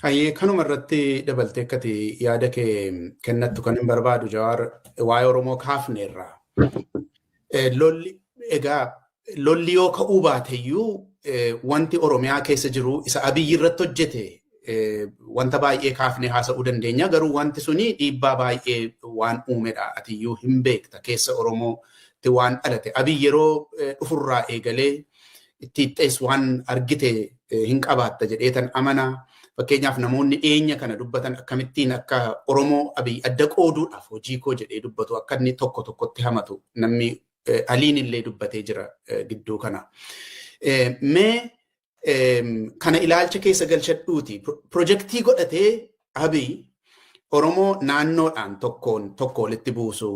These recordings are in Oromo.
Hayyee kanuma irratti dabaltee akkati yaada kee kennattu kan hin barbaadu Jawaar waa'ee Oromoo kaafneerraa. Lolli yoo ka'uu baateyyuu wanti Oromiyaa keessa jiru isa Abiyyi irratti hojjete wanta baay'ee kaafnee haasa'uu dandeenya. Garuu wanti suni dhiibbaa baay'ee waan uumedha. Atiyyuu hin beekta keessa Oromootti waan dhalate. Abiyyi yeroo dhufurraa eegalee itti hixxees waan argite hin qabaatta jedheetan amanaa. Fakkeenyaaf namoonni dhiyeenya kana dubbatan akkamittiin akka Oromoo Abiyyi adda qooduudhaaf hojii koo jedhee dubbatu akka inni tokko tokkotti hamatu namni Aliin illee dubbatee jira gidduu kana. Mee kana ilaalcha keessa galchadhuuti. Pirojektii godhatee Abiyyi Oromoo naannoodhaan tokko walitti buusu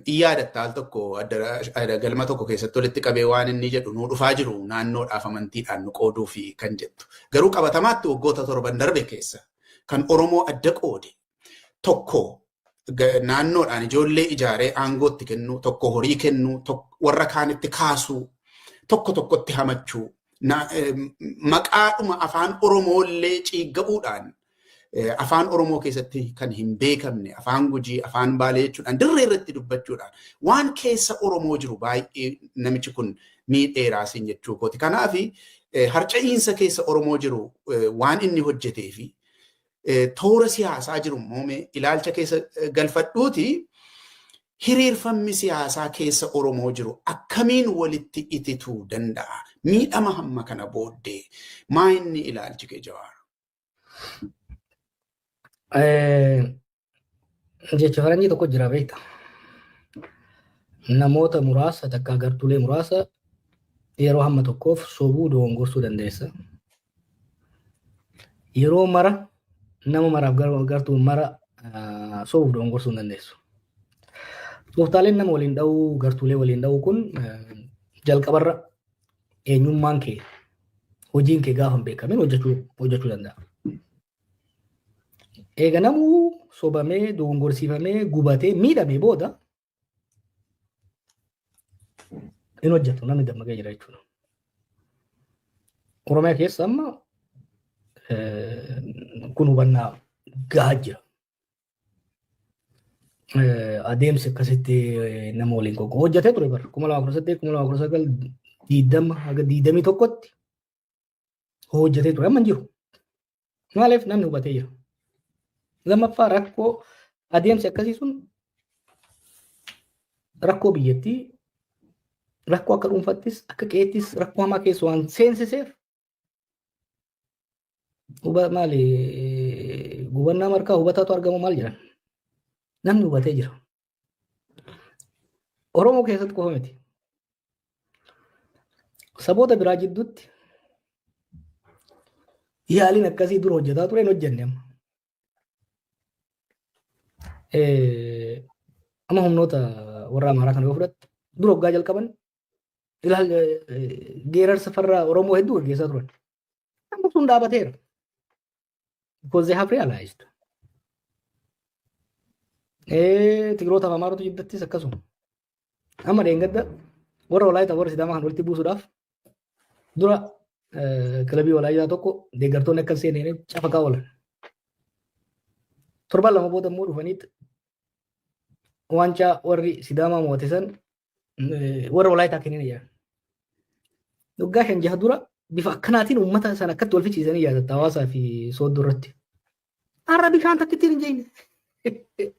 yaadatta al tokko galma tokko keessatti walitti qabee waan inni jedhu nuu dhufaa jiru naannoodhaaf amantiidhaan nu qooduu fi kan jettu. Garuu qabatamaatti waggoota 7 darbe keessa kan Oromoo adda qoode tokko naannoodhaan ijoollee ijaaree aangootti kennu, tokko horii kennu, warra kaanitti kaasuu, tokkotti hamachuu, maqaadhuma afaan Oromoollee ciigga'uudhaan afaan Oromoo keessatti kan hin beekamne, afaan Gujii, afaan Baalee jechuudhaan dirree irratti dubbachuudhaan waan keessa Oromoo jiru baay'ee namichi kun miidheeraasin jechuu kooti. Kanaaf harca'iinsa keessa Oromoo jiru waan inni hojjetee fi toora siyaasaa jiru immoo ilaalcha keessa galfadhuuti hiriirfamni siyaasaa keessa Oromoo jiru akkamiin walitti itituu danda'a? Miidhama hamma kana booddee maa inni ilaalchi kee Jawaar? Jecha faranjii tokko jira beekta. Namoota muraasa takka gartuulee muraasa yeroo hamma tokkoof sobuu doongorsuu dandeessa. Yeroo mara nama maraaf gartuu mara sobuuf doongorsuu dandeessu. Tooftaaleen nama waliin dha'uu gartuulee waliin dha'uu kun jalqabarra eenyummaan kee hojiin kee gaafa hin beekamin hojjechuu danda'a. Eega namuu sobamee doongorsiifamee gubatee miidhamee booda hin hojjetu namni dammaqee jira jechuudha. Oromiyaa keessa amma kun hubannaa gahaa jira. Adeemsi akkasitti nama waliin hojjetee ture bara 2018 2019 20 haga 21tti hojjetee ture amma hin jiru. Maaliif namni hubatee jira. Lammaffaa rakkoo adeemsi akkasii sun rakkoo biyyattii rakkoo akka dhuunfattis akka qeettis rakkoo hamaa keessa waan seensiseef maali gubannaa markaa hubataatu argamu maal jedhan namni hubatee jira. Oromoo keessatti qofa miti. Saboota biraa jidduutti yaaliin akkasii dura hojjetaa ture hin hojjenne amma. Amma humnoota warra Amaaraa kana yoo fudhatte dura waggaa jalqaban geerarsa farra Oromoo hedduu gaggeessaa turan. Amma sun dhaabateera. Because they have realized. Tigiroota fi Amaarota jiddattis akkasuma. Amma deengadda warra Walaayittaa warra Sidaamaa kan walitti buusuudhaaf dura kilabii Walaayittaa tokko deeggartoonni akka seenanii cafaqaa oolan. Torban lama booda immoo dhufaniitti waancaa warri Sidaamaa mo'ate san warra Walaayittaa kennan jedhan. Waggaa 5 dura bifa akkanaatiin uummata sana akkatti wal fichiisanii yaadatta hawaasaa fi sooddoo irratti. Har'a bishaan takkittiin hin jenne.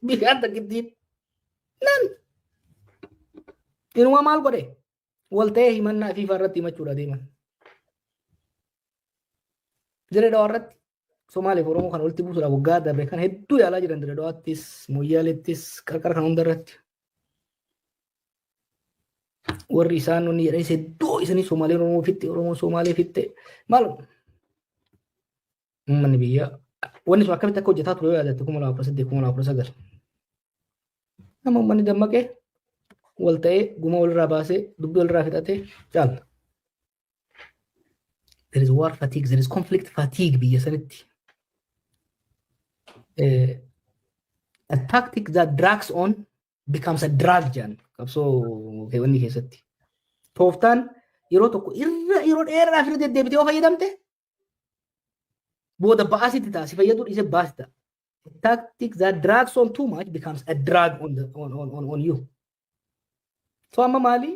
Bishaan takkittiin. Nan. Inuma maal godhe? Wal ta'ee himannaa fi irratti himachuudha deeman. Dirree Dhawaa irratti Somaaliif Oromoo kan walitti buusuudhaaf waggaa darbe kan hedduu yaalaa jiran Dirree Dhawaattis, Moyyaaleettis, qarqara kan hunda irratti. Warri isaan nuni jedhanii hedduu isanii Somaaleen Oromoo fitte, Oromoo Somaalee fitte. Maal? Uummanni biyyaa wanni sun akkamitti akka hojjetaa ture yoo yaadatte 2018 nama uummanni dammaqee wal ta'ee guma walirraa baasee dubbii walirraa fixatee jaalla. There is war fatigue, there is conflict fatigue biyya sanitti. A tactic that drags on becomes a drag jan. Qabsoo wanni keessatti. Tooftaan yeroo tokko irra yeroo dheeraadhaaf irra deddeebitee yoo fayyadamte booda baasiti ta'a si fayyadu dhiise baasita. Tactic that drags on too much becomes a drag on you. So amma maali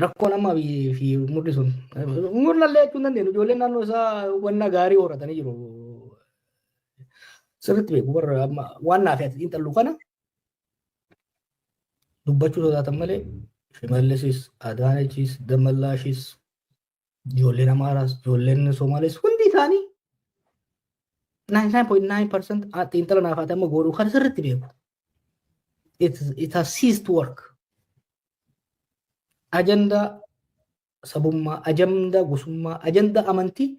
rakkoon amma fi murri sun murnallee jechuun dandeenyu ijoolleen naannoo isaa wanna gaarii horatanii jiru. Sirriitti beeku warra amma waan naaf ati xiinxallu kana dubbachuu sodaatan malee Shimallisis, Adaanachis, Damallaashis, ijoolleen Amaaraas, ijoolleen Somaalees hundi isaanii 99.9% xiinxala naaf ati amma godhuu kan sirriitti beeku. It has ceased to work. Agenda sabummaa, agenda gosummaa, agenda amantii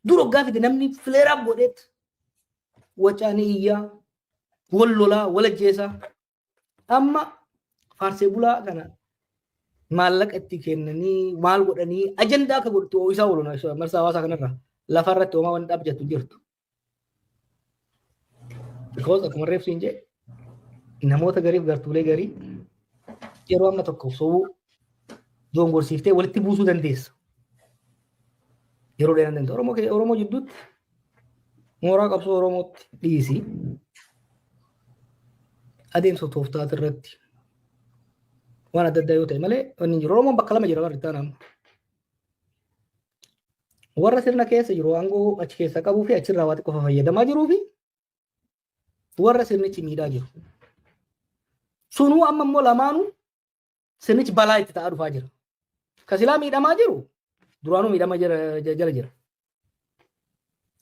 dura gaafite namni fileeraaf godheet wacaanii iyyaa wal lolaa wal ajjeesaa amma faarsee bulaa kana maallaqa itti kennanii maal godhanii agendaa akka godhatu isaa ooluna marsaa hawaasaa kanarra lafarratti homaa waan dhaabjattu jirtu. Because akkuma reefsi hin jee namoota gariif gartuulee garii yeroo amma tokko sobuu dongorsiiftee walitti buusuu dandeessa. Yeroo dheeraa dandeessa. Oromoo jidduutti mooraa qabsoo Oromootti dhiisii adeemsa tooftaa irratti waan adda addaa yoo ta'e malee wanni jiru Oromoon bakka lama jira warri ta'an amma. Warra sirna keessa jiru aangoo achi keessa qabuu fi achirraa waa xiqqoo fayyadamaa jiruu fi warra sirnichi miidhaa jiru. Sunuu amma immoo lamaanuu sirnichi balaa itti ta'aa dhufaa jira. Kasilaa miidhamaa jiru duraanuu miidhama jala jira.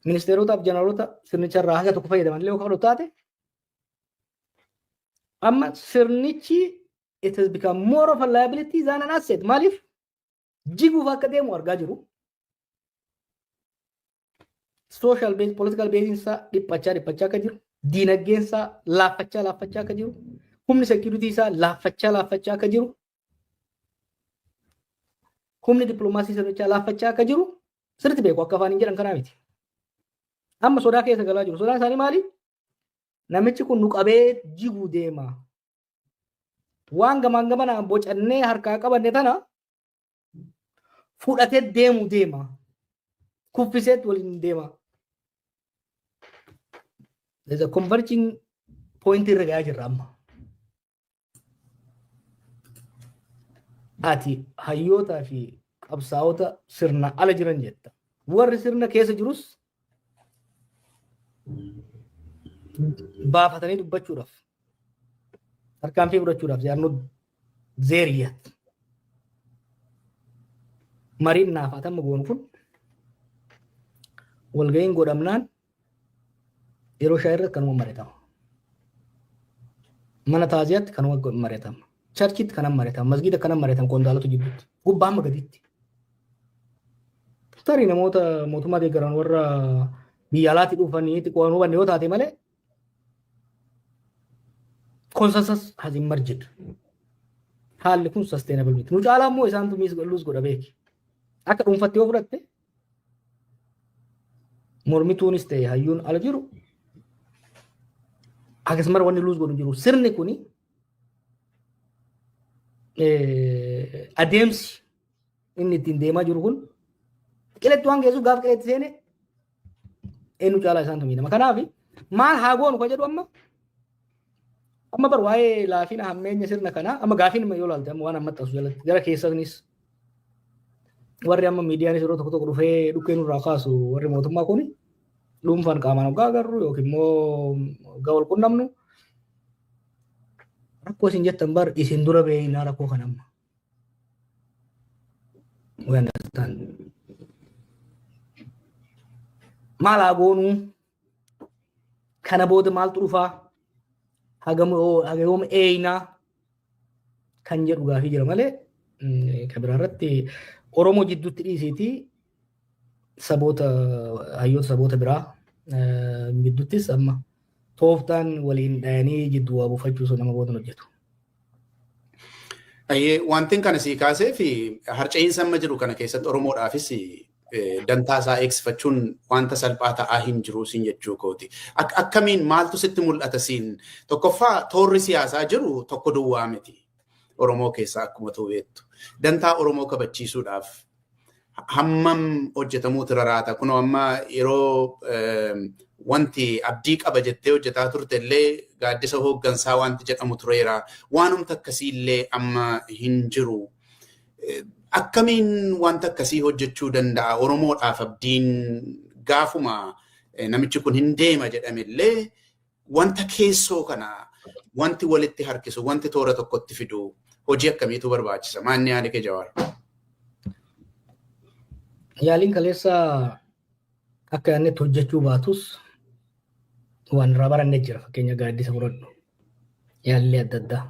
Ministeerotaaf jeneraaloota sirnicharraa haga tokko fayyadaman illee yoo taate amma sirnichi it has become more of a liability than an asset. Maaliif jiguuf akka deemu argaa jiru. Social base, political base isaa dhiphachaa akka jiru. Diinagdeen isaa laaffachaa akka jiru. Humni security isaa laaffachaa akka jiru. Humni diplomaasii sirnichaa laaffachaa akka jiru sirriitti beeku akka afaan hin jedhan kanaa miti. Amma sodaa keessa galaa jiru. Sodaan isaanii maali? Namichi kun nu qabee jiguu deema. Waan gamaan gamanaan bocannee harkaa qabanne tana fudhatee deema. Kuffiseet waliin deema. There's a converging point irra gahaa jirra amma. Ati hayyootaa fi qabsaa'ota sirna ala jiran jetta. Warri sirna keessa jirus baafatanii dubbachuudhaaf tarkaanfii fudhachuudhaaf yaadnoo zeeriyat. Mariin naafatamma goonu kun walga'iin godhamnaan yeroo shaayirratti kanuma mareetama. Mana taaziyaatti kanuma mareetama. Charchitti kanan mareetama. Masgiida kanan mareetama qondaalota jidduutti. Gubbaa amma gaditti. Tarii namoota mootummaa deeggaran warra biyya alaatti dhufanii xiqqoon hubanne yoo taate malee consensus has emerged. Haalli kun sustainable miti. Nu caalaa immoo isaantu luus godha beeki. Akka dhuunfatti yoo fudhatte mormituunis ta'e hayyuun ala jiru akkasumas wanni luus godhu jiru. Sirni kuni adeemsi inni ittiin deemaa jiru kun qiletti waan geessu gaaf qiletti seene eenyu caalaa isaantu miidhama. Kanaaf maal haa goonu kan jedhu amma bar waa'ee laafina hammeenya sirna kanaa amma gaafiin yoo ilaalte amma waan amma ta'u jalatti gara keessanis warri amma miidiyaanis yeroo tokko dhufee dhukkee nurraa kaasu warri mootummaa kuni dhuunfaan qaamaan hoggaa agarru yookiin immoo hoggaa wal qunnamnu rakkoo isin jettan bar isin dura beeynaa rakkoo kan amma. We understand. Maal haa goonu kana booda maaltu dhufaa hagayoom eeynaa kan jedhu gaafii jira malee kan biraa irratti Oromoo jidduutti dhiisiitii saboota hayyoota saboota biraa jidduuttis amma tooftaan waliin dhayanii jidduu waa buufachuu sun nama booda hojjetu. Wanti kana sii kaasee fi harca'iinsa amma jiru kana keessatti Oromoodhaafis dantaa isaa eegsifachuun wanta salphaa ta'aa hin jiru siin jechuu kooti. Akkamiin maaltu sitti mul'ata siin? Tokkoffaa toorri siyaasaa jiru tokko duwwaa miti. Oromoo keessaa akkuma beektu. Dantaa Oromoo kabachiisuudhaaf hammam hojjetamuutu raraata. Kunoo amma yeroo wanti abdii qaba jettee hojjetaa turte illee gaaddisa hooggansaa wanti jedhamu tureera. Waanumti akkasiillee amma hin jiru. Akkamiin wanta akkasii hojjechuu danda'a? Oromoodhaaf abdiin gaafuma namichi kun hin deema jedhamillee wanta keessoo kana wanti walitti harkisu, wanti toora tokkotti fidu hojii akkamiitu barbaachisa? Maanni yaada kee Jawaar? Yaaliin kaleessa akka inni hojjechuu baatus waan irraa barannee jira. Fakkeenya gaaddisa fudhadhu. Yaallee adda addaa.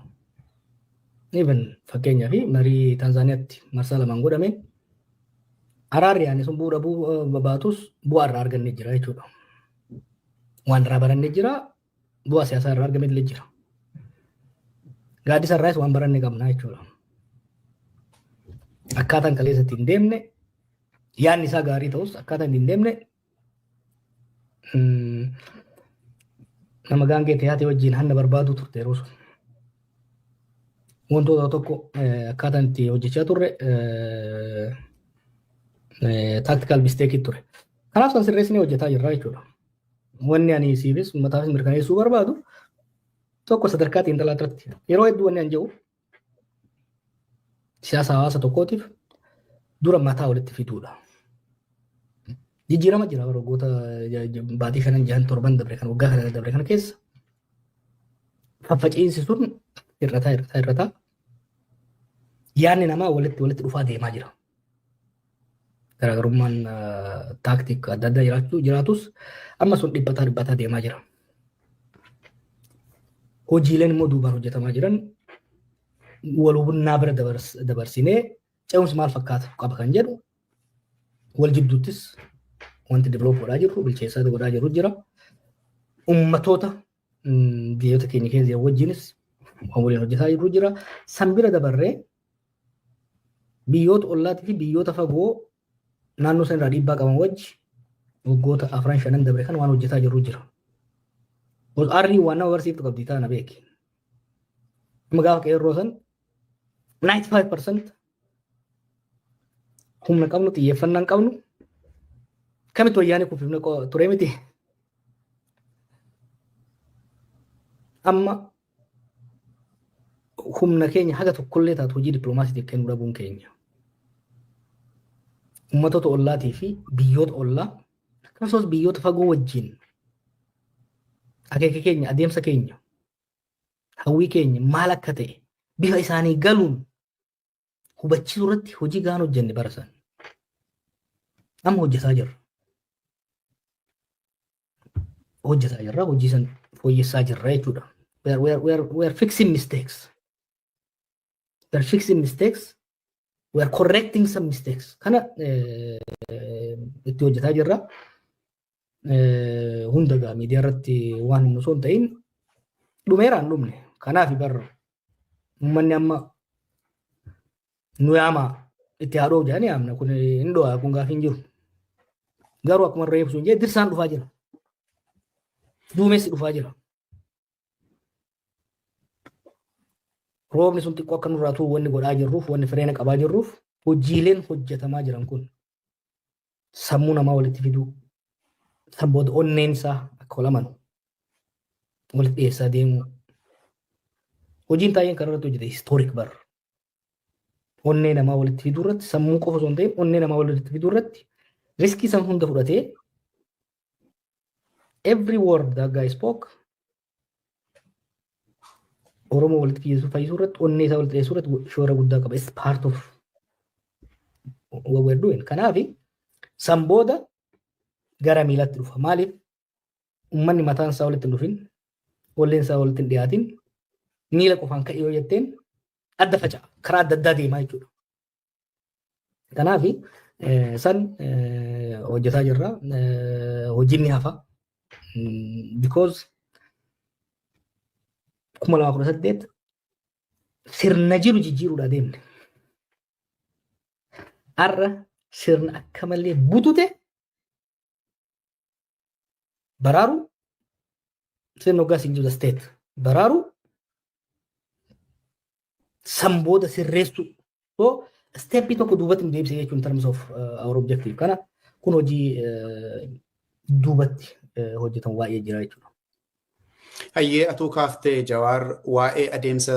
Even fakkeenyaa fi marii Taanzaaniyaatti marsaa lamaan godhame araarri yaani sun bu'uura baatus bu'aa irraa argannee jira jechuudha. Waan irraa barannee jira, bu'aa siyaasaa irraa argamee illee jira. Gaaddisa irraas waan barannee qabna jechuudha. Akkaataan kaleessatti hin deemne yaadni isaa gaarii ta'us akkaataan hin deemne nama gaangee taatee wajjin hanna barbaadu turte yeroo sun. Wantoota tokko akkaataan itti hojjechaa turre tactical mistake ture. Kanaaf san sirreessinee hojjetaa jirra jechuudha. Wanni ani siifis uummataafis mirkaneessuu barbaadu tokko sadarkaa xiinxalaa irratti yeroo hedduu wanni an jedhu siyaasa hawaasa tokkootiif dura mataa walitti fiduudha. Jijjiirama jira waggoota baatii 5-6 dabre kan waggaa kana dabre kana keessa faffaciinsi sun irrataa yaadni namaa walitti dhufaa deemaa jira. Garaagarummaan taaktik adda addaa jiraatus amma sun dhiphataa deemaa jira. Hojiileen immoo duubaan hojjetamaa jiran wal hubannaa bira dabarsinee ce'umsi maal fakkaata qaba kan jedhu wal jidduuttis wanti develop godhaa jirru bilcheessaa godhaa jirru jira. Uummatoota biyyoota keenya keessa wajjinis waan waliin hojjetaa jirru jira. San bira dabarree biyyoota ollaatii fi biyyoota fagoo naannoo sana irraa dhiibbaa qaban wajji waggoota 4-5 dabre kan waan hojjetaa jirru jira. Arrii waan nama barsiiftu qabdi taana beeki. Amma gaafa qeerroo san 95% humna qabnu xiyyeeffannaan qabnu kamitti wayyaanee kuufifne ture miti. Amma humna keenya haga tokkollee taatu hojii dippiloomaasiitiif kennuu dhabuun keenya. Uummattoota ollaatii fi biyyoota ollaa akkasumas biyyoota fagoo wajjin akeeka keenya, adeemsa keenya, hawwii keenya maal akka ta'e bifa isaanii galuun hubachiisuu irratti hojii gahaan hojjenne barasan. Amma hojjetaa jirra. Hojii san fooyyessaa jirra jechuudha. We are fixing mistakes. We are fixing mistakes. We are correcting some mistakes. Kana itti hojjetaa jirra. Hunda miidiyaa irratti waan hin osoo hin ta'in dhumeeraan dhumne. Kanaaf barra uummanni amma nu yaamaa itti haadhoo jedhanii yaamna kun hin dho'aa kun gaafa hin jiru. Garuu akkuma reebsu hin jee dirsaan dhufaa jira. Duumessi dhufaa jira. Roobni sun xiqqoo akka nurraa tuu wanni godhaa jirruuf wanni fireena qabaa jirruuf hojiileen hojjetamaa jiran kun sammuu namaa walitti fiduu sammuu onneen isaa akka olaman walitti dhiyeessaa deemuu. Hojiin taa'een kan irratti hojjete historic bar. Onnee namaa walitti fiduu irratti sammuu qofa osoo hin ta'in onnee namaa walitti fiduu irratti riskii san hunda fudhatee every word that guy spoke Oromoo walitti fayyisuu irratti onnee isaa walitti dhiyeessuu irratti shoora guddaa qaba. It's part of what we're doing. Kanaaf san booda gara miilatti dhufa. Maaliif uummanni mataan isaa walitti hin dhufin, olleen isaa walitti hin dhiyaatin, miila qofaan ka'ee yoo jetteen adda faca'a. Karaa adda addaa deemaa jechuudha. Kanaaf san hojjetaa jirra. Hojiin ni hafa. Because 2018 sirna jiru jijjiiruudha deemne. Har'a sirna akka malee butute baraaru sirna hoggaa siin jiru state baraaru san booda sirreessu. So steppii tokko duubatti nu deebisee jechuun in terms of our objective kana kun hojii duubatti hojjetamu baay'ee jira jechuudha. Hayyee atuu kaaftee Jawaar waa'ee adeemsa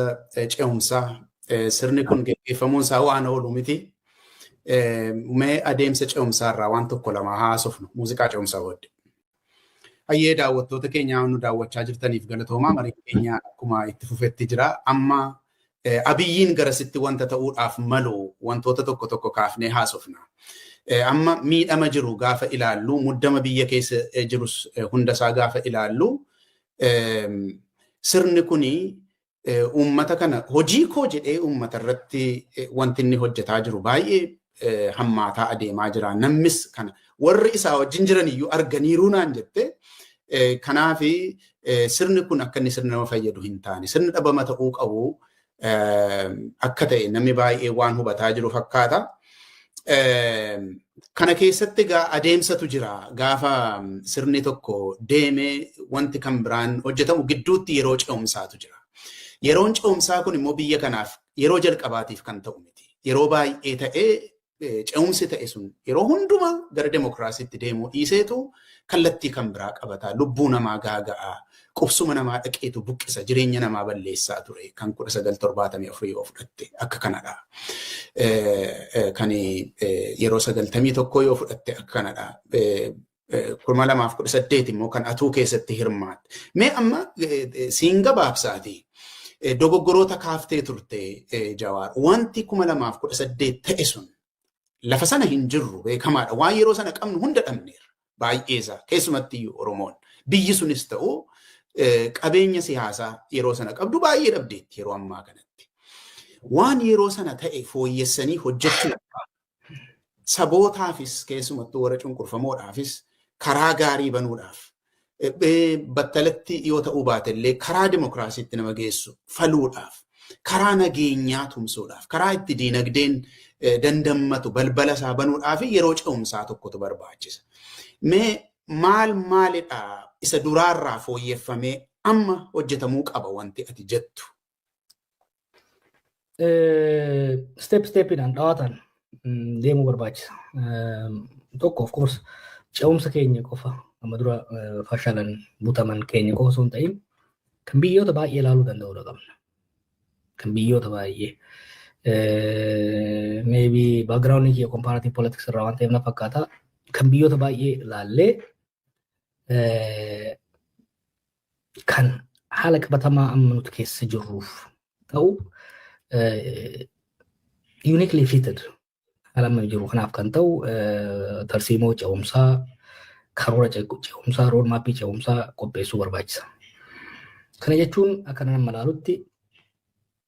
ce'umsaa sirni kun gaggeeffamuun isaa waan oolu miti. Mee adeemsa ce'umsaa irraa waan tokko lama haasofnu muuziqaa ce'umsaa wajjin. Hayyee daawwattoota keenya nu daawwachaa jirtaniif galatoomaa marii keenya akkuma itti fufetti jira. Amma abiyyiin garasitti wanta ta'uudhaaf malu wantoota tokko tokko kaafnee haasofna. Amma miidhama jiru gaafa ilaallu muddama biyya keessa jirus hundasaa gaafa ilaallu sirni kuni uummata kana hojii koo jedhee uummata irratti wanti inni hojjetaa jiru baay'ee hammaataa adeemaa jira. Namnis kana warri isaa wajjin jiran iyyuu arganiiruu naan jette. Kanaafi sirni kun akka inni sirna nama fayyadu hin taane sirni dhabama ta'uu qabu akka ta'e namni baay'ee waan hubataa jiru fakkaata. Kana keessatti adeemsatu jira gaafa sirni tokko deemee wanti kan biraan hojjetamu gidduutti yeroo ce'umsaatu jira. Yeroon ce'umsaa kun immoo biyya kanaaf yeroo jalqabaatiif kan ta'u miti. Yeroo baay'ee ta'ee ce'umsi ta'e sun yeroo hundumaa gara demokiraasiitti deemuu dhiiseetu kallattii kan biraa qabata. Lubbuu namaa gaaga'aa, qubsuma namaa dhaqeetu buqqisa, jireenya namaa balleessaa ture kan 1974 yoo fudhatte akka kanadha. Kan yeroo 91 yoo fudhatte akka kanadha. 2018 immoo kan atuu keessatti hirmaatte. Mee amma siin gabaabsaati. Dogoggoroota kaaftee turte Jawaar. Wanti 2018 ta'e sun lafa sana hin jirru beekamaadha. Waan yeroo sana qabnu hunda dhabneera. Baay'eesaa keessumatti Oromoon biyyi sunis ta'u qabeenya siyaasaa yeroo sana qabdu baay'ee dhabdeetti yeroo ammaa kanatti. Waan yeroo sana ta'e fooyyessanii hojjechuu sabootaafis keessumattuu warra cunqurfamoodhaafis karaa gaarii banuudhaaf battalatti yoo ta'uu baatellee karaa dimokiraasiitti nama geessu faluudhaaf karaa nageenyaa tumsuudhaaf karaa itti diinagdeen dandammatu balbala isaa banuudhaaf yeroo ce'umsaa tokkotu barbaachisa. Mee maalidha isa duraarraa fooyyeffamee amma hojjetamuu qaba wanti ati jettu? Steppiidhaan dhawaatan deemuu barbaachisa. Tokko of course ce'umsa keenya qofa amma dura fashalan butaman keenya qofa osoo hin ta'in kan biyyoota baay'ee ilaaluu danda'uudha qabna. Kan biyyoota baay'ee. Maybe background kiyya comparative politics irraa waan ta'eef na fakkaata. Kan biyyoota baay'ee ilaallee kan haala qabatamaa amma nuti keessa jirruuf ta'u uniquely fitted haala amma jiru kanaaf kan ta'u tarsiimoo ce'umsaa karoora ce'umsaa roodmaappii ce'umsaa qopheessuu barbaachisa. Kana jechuun akka nama ilaalutti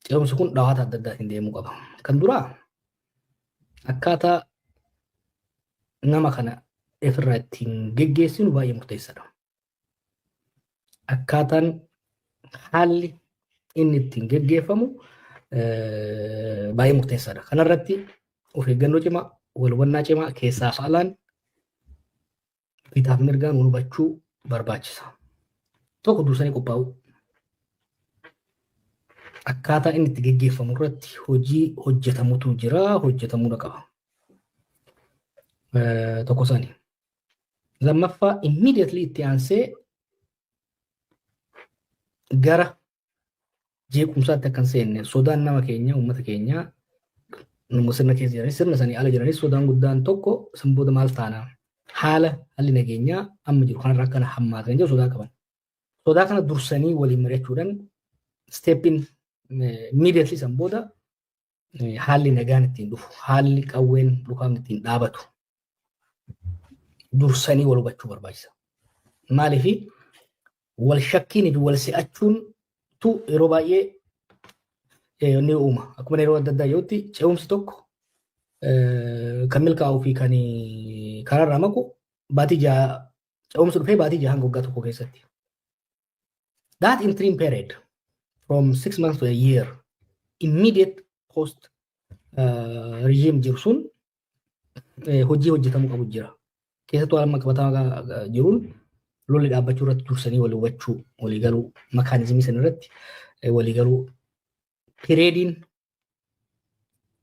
ce'umsi kun dhawaata adda addaatiin deemuu qaba. Kan duraa akkaataa nama kana ofirraa ittiin geggeessinu baay'ee murteessaadha. Akkaataan haalli inni ittiin geggeeffamu baay'ee murteessaadha. Kanarratti of eeggannoo cimaa, wal hubannaa cimaa keessaaf alaan bitaaf mirgaan hubachuu barbaachisa. Tokko dursanii qophaa'u. Akkaataa inni itti geggeeffamu irratti hojii hojjetamutu jira, hojjetamuudha qaba. Tokko sani. Lammaffaa immediately itti aansee gara jeequmsaatti akka hin seenne sodaan nama keenya, uummata keenya sirna keessa jiranis sirna sanii ala jiranis sodaan guddaan tokko sanboota maal taanaa haala haalli nageenyaa amma jiru kanarraa akkana hammaatan jiru sodaa qaban. Sodaa kana dursanii waliin mari'achuudhaan steppiin immediately sanboota haalli nagaan ittiin dhufu, haalli qawween dhukaafni ittiin dhaabatu dursanii wal hubachuu barbaachisa. Maaliifi wal shakkiin fi wal si'achuun tu yeroo baay'ee ni uuma. Akkuma yeroo adda addaa yootti ce'umsi tokko kan milkaa'uu fi kan karaarraa maqu baatii jaha ce'umsi dhufee baatii jahaan waggaa tokko keessatti. That interim period from 6 months to a year immediate post regime jiru sun hojii hojjetamuu qabu jira. Keessattuu haala qabataa jiruun lolli dhaabbachuu irratti dursanii walii hubachuu, walii galuu makaanizimii sana irratti walii galuu pireediin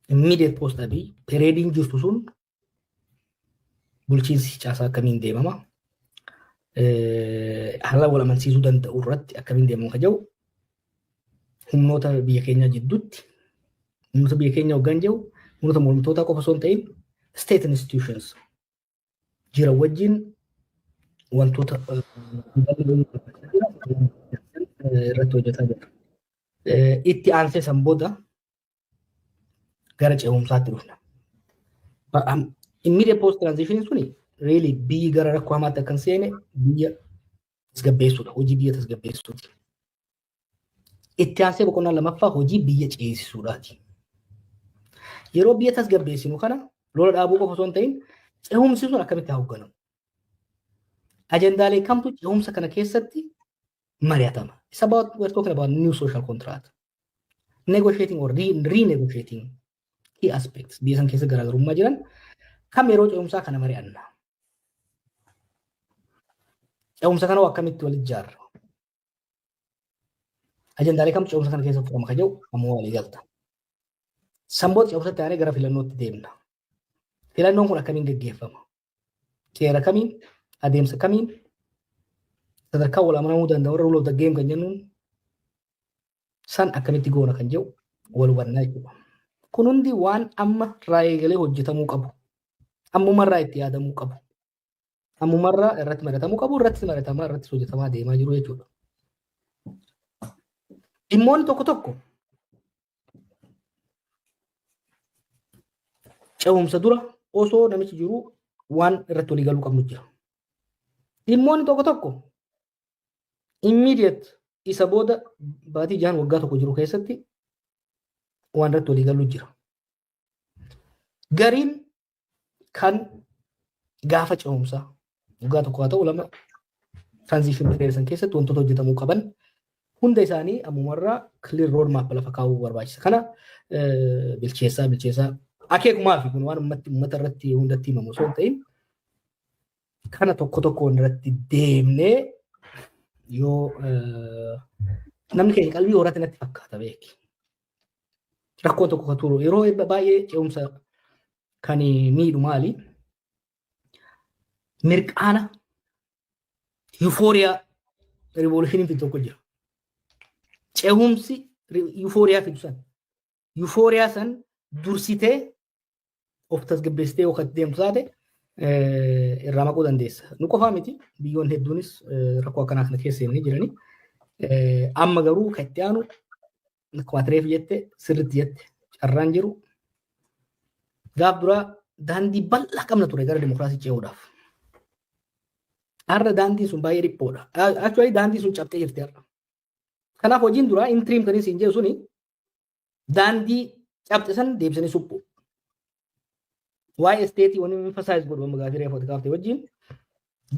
immediate post Abiy periodiin jirtu sun bulchiinsi caasaa akkamiin deemama haala wal amansiisuu danda'u irratti akkamiin deemamu ka jiru humnoota biyya keenyaa jidduutti humnoota biyya keenyaa hoggaan jiru humnoota mormitootaa qofa osoo hin ta'in state institutions jira wajjin wantoota irratti hojjetaa jira. Itti aansee san booda gara ce'umsaatti dhufna. Immediate post transition suni really biyyi gara rakkoo hamaatti akka hin seene biyya tasgabbeessuudha. Hojii biyya tasgabbeessuuti. Itti aansee boqonnaa lamaffaa hojii biyya ceesisuudhaati. Yeroo biyya tasgabbeessinu kana lola dhaabuu qofa osoo hin ta'in ce'umsi sun akkamitti haa hoogganamu. Ajendaalee kamtu ce'umsa kana keessatti mari'atama. It's about, we're talking about new social contract. Negotiating or renegotiating key aspects. Biyya san keessa garaagarummaa jiran kam yeroo ce'umsaa kana mari'anna. Ce'umsa kana akkamitti wal ijaarra. Ajendaalee kamtu ce'umsa kana keessa fudhama ka jiru ammoo walii galta. Sanboota ce'umsatti aanee gara filannootti deemna. Filannoon kun akkamiin gaggeeffama? Seera kamiin? Adeemsa kamiin? Sadarkaa wal amanamuu danda'u rule of the game kan jennuun san akkamitti goona kan jedhu wal hubannaa jechuudha. Kun hundi waan amma irraa eegalee hojjetamuu qabu. Ammumarraa itti yaadamuu qabu. Ammumarraa irratti mari'atamuu qabu, irratti mari'atamaa, irratti hojjetamaa deemaa jiru jechuudha. Dhimmoonni tokko tokko ce'umsa dura osoo namichi jiru waan irratti walii galuu qabnu jira. Dhimmoonni tokko tokko immediate isa booda baatii jaan waggaa tokko jiru keessatti waan irratti walii galuu jira. Gariin kan gaafa ce'umsaa waggaa tokko haa ta'u lama transition period keessatti wantoota hojjetamuu qaban hunda isaanii ammumarraa clear road map lafa kaa'uu barbaachisa. Kana bilcheessaa akeekumaa fi kun waan uummata irratti hundatti himamu osoo hin ta'in kana tokko tokkoon irratti deemnee yoo namni keenya qalbii horatti natti fakkaata beeki. Rakkoon tokko ka turu yeroo baay'ee ce'umsa kan miidhu maali? Mirqaana eufooriyaa revolutionii fi tokko jira. Ce'umsi eufooriyaa fidu san. Eufooriyaa san dursitee of tasgabbeessitee yookaan deemtu taate irraa maquu dandeessa. Nu qofaa miti biyyoonni hedduunis rakkoo akkanaa kana keessa seenanii jiranii. Amma garuu kan itti aanu akkuma tireef jette sirriitti jette carraan jiru. Gaaf duraa daandii bal'aa qabna ture gara dimokiraasii ce'uudhaaf. Har'a daandiin sun baay'ee dhiphoodha. Actually daandiin sun cabxee jirti har'a. Kanaaf hojiin duraa intiriim kan isin jedhu suni daandii cabxe san deebisanii suphu. Waa'ee isteetii wanni emphasize godhu amma gaafii reeffa kaaftee wajjin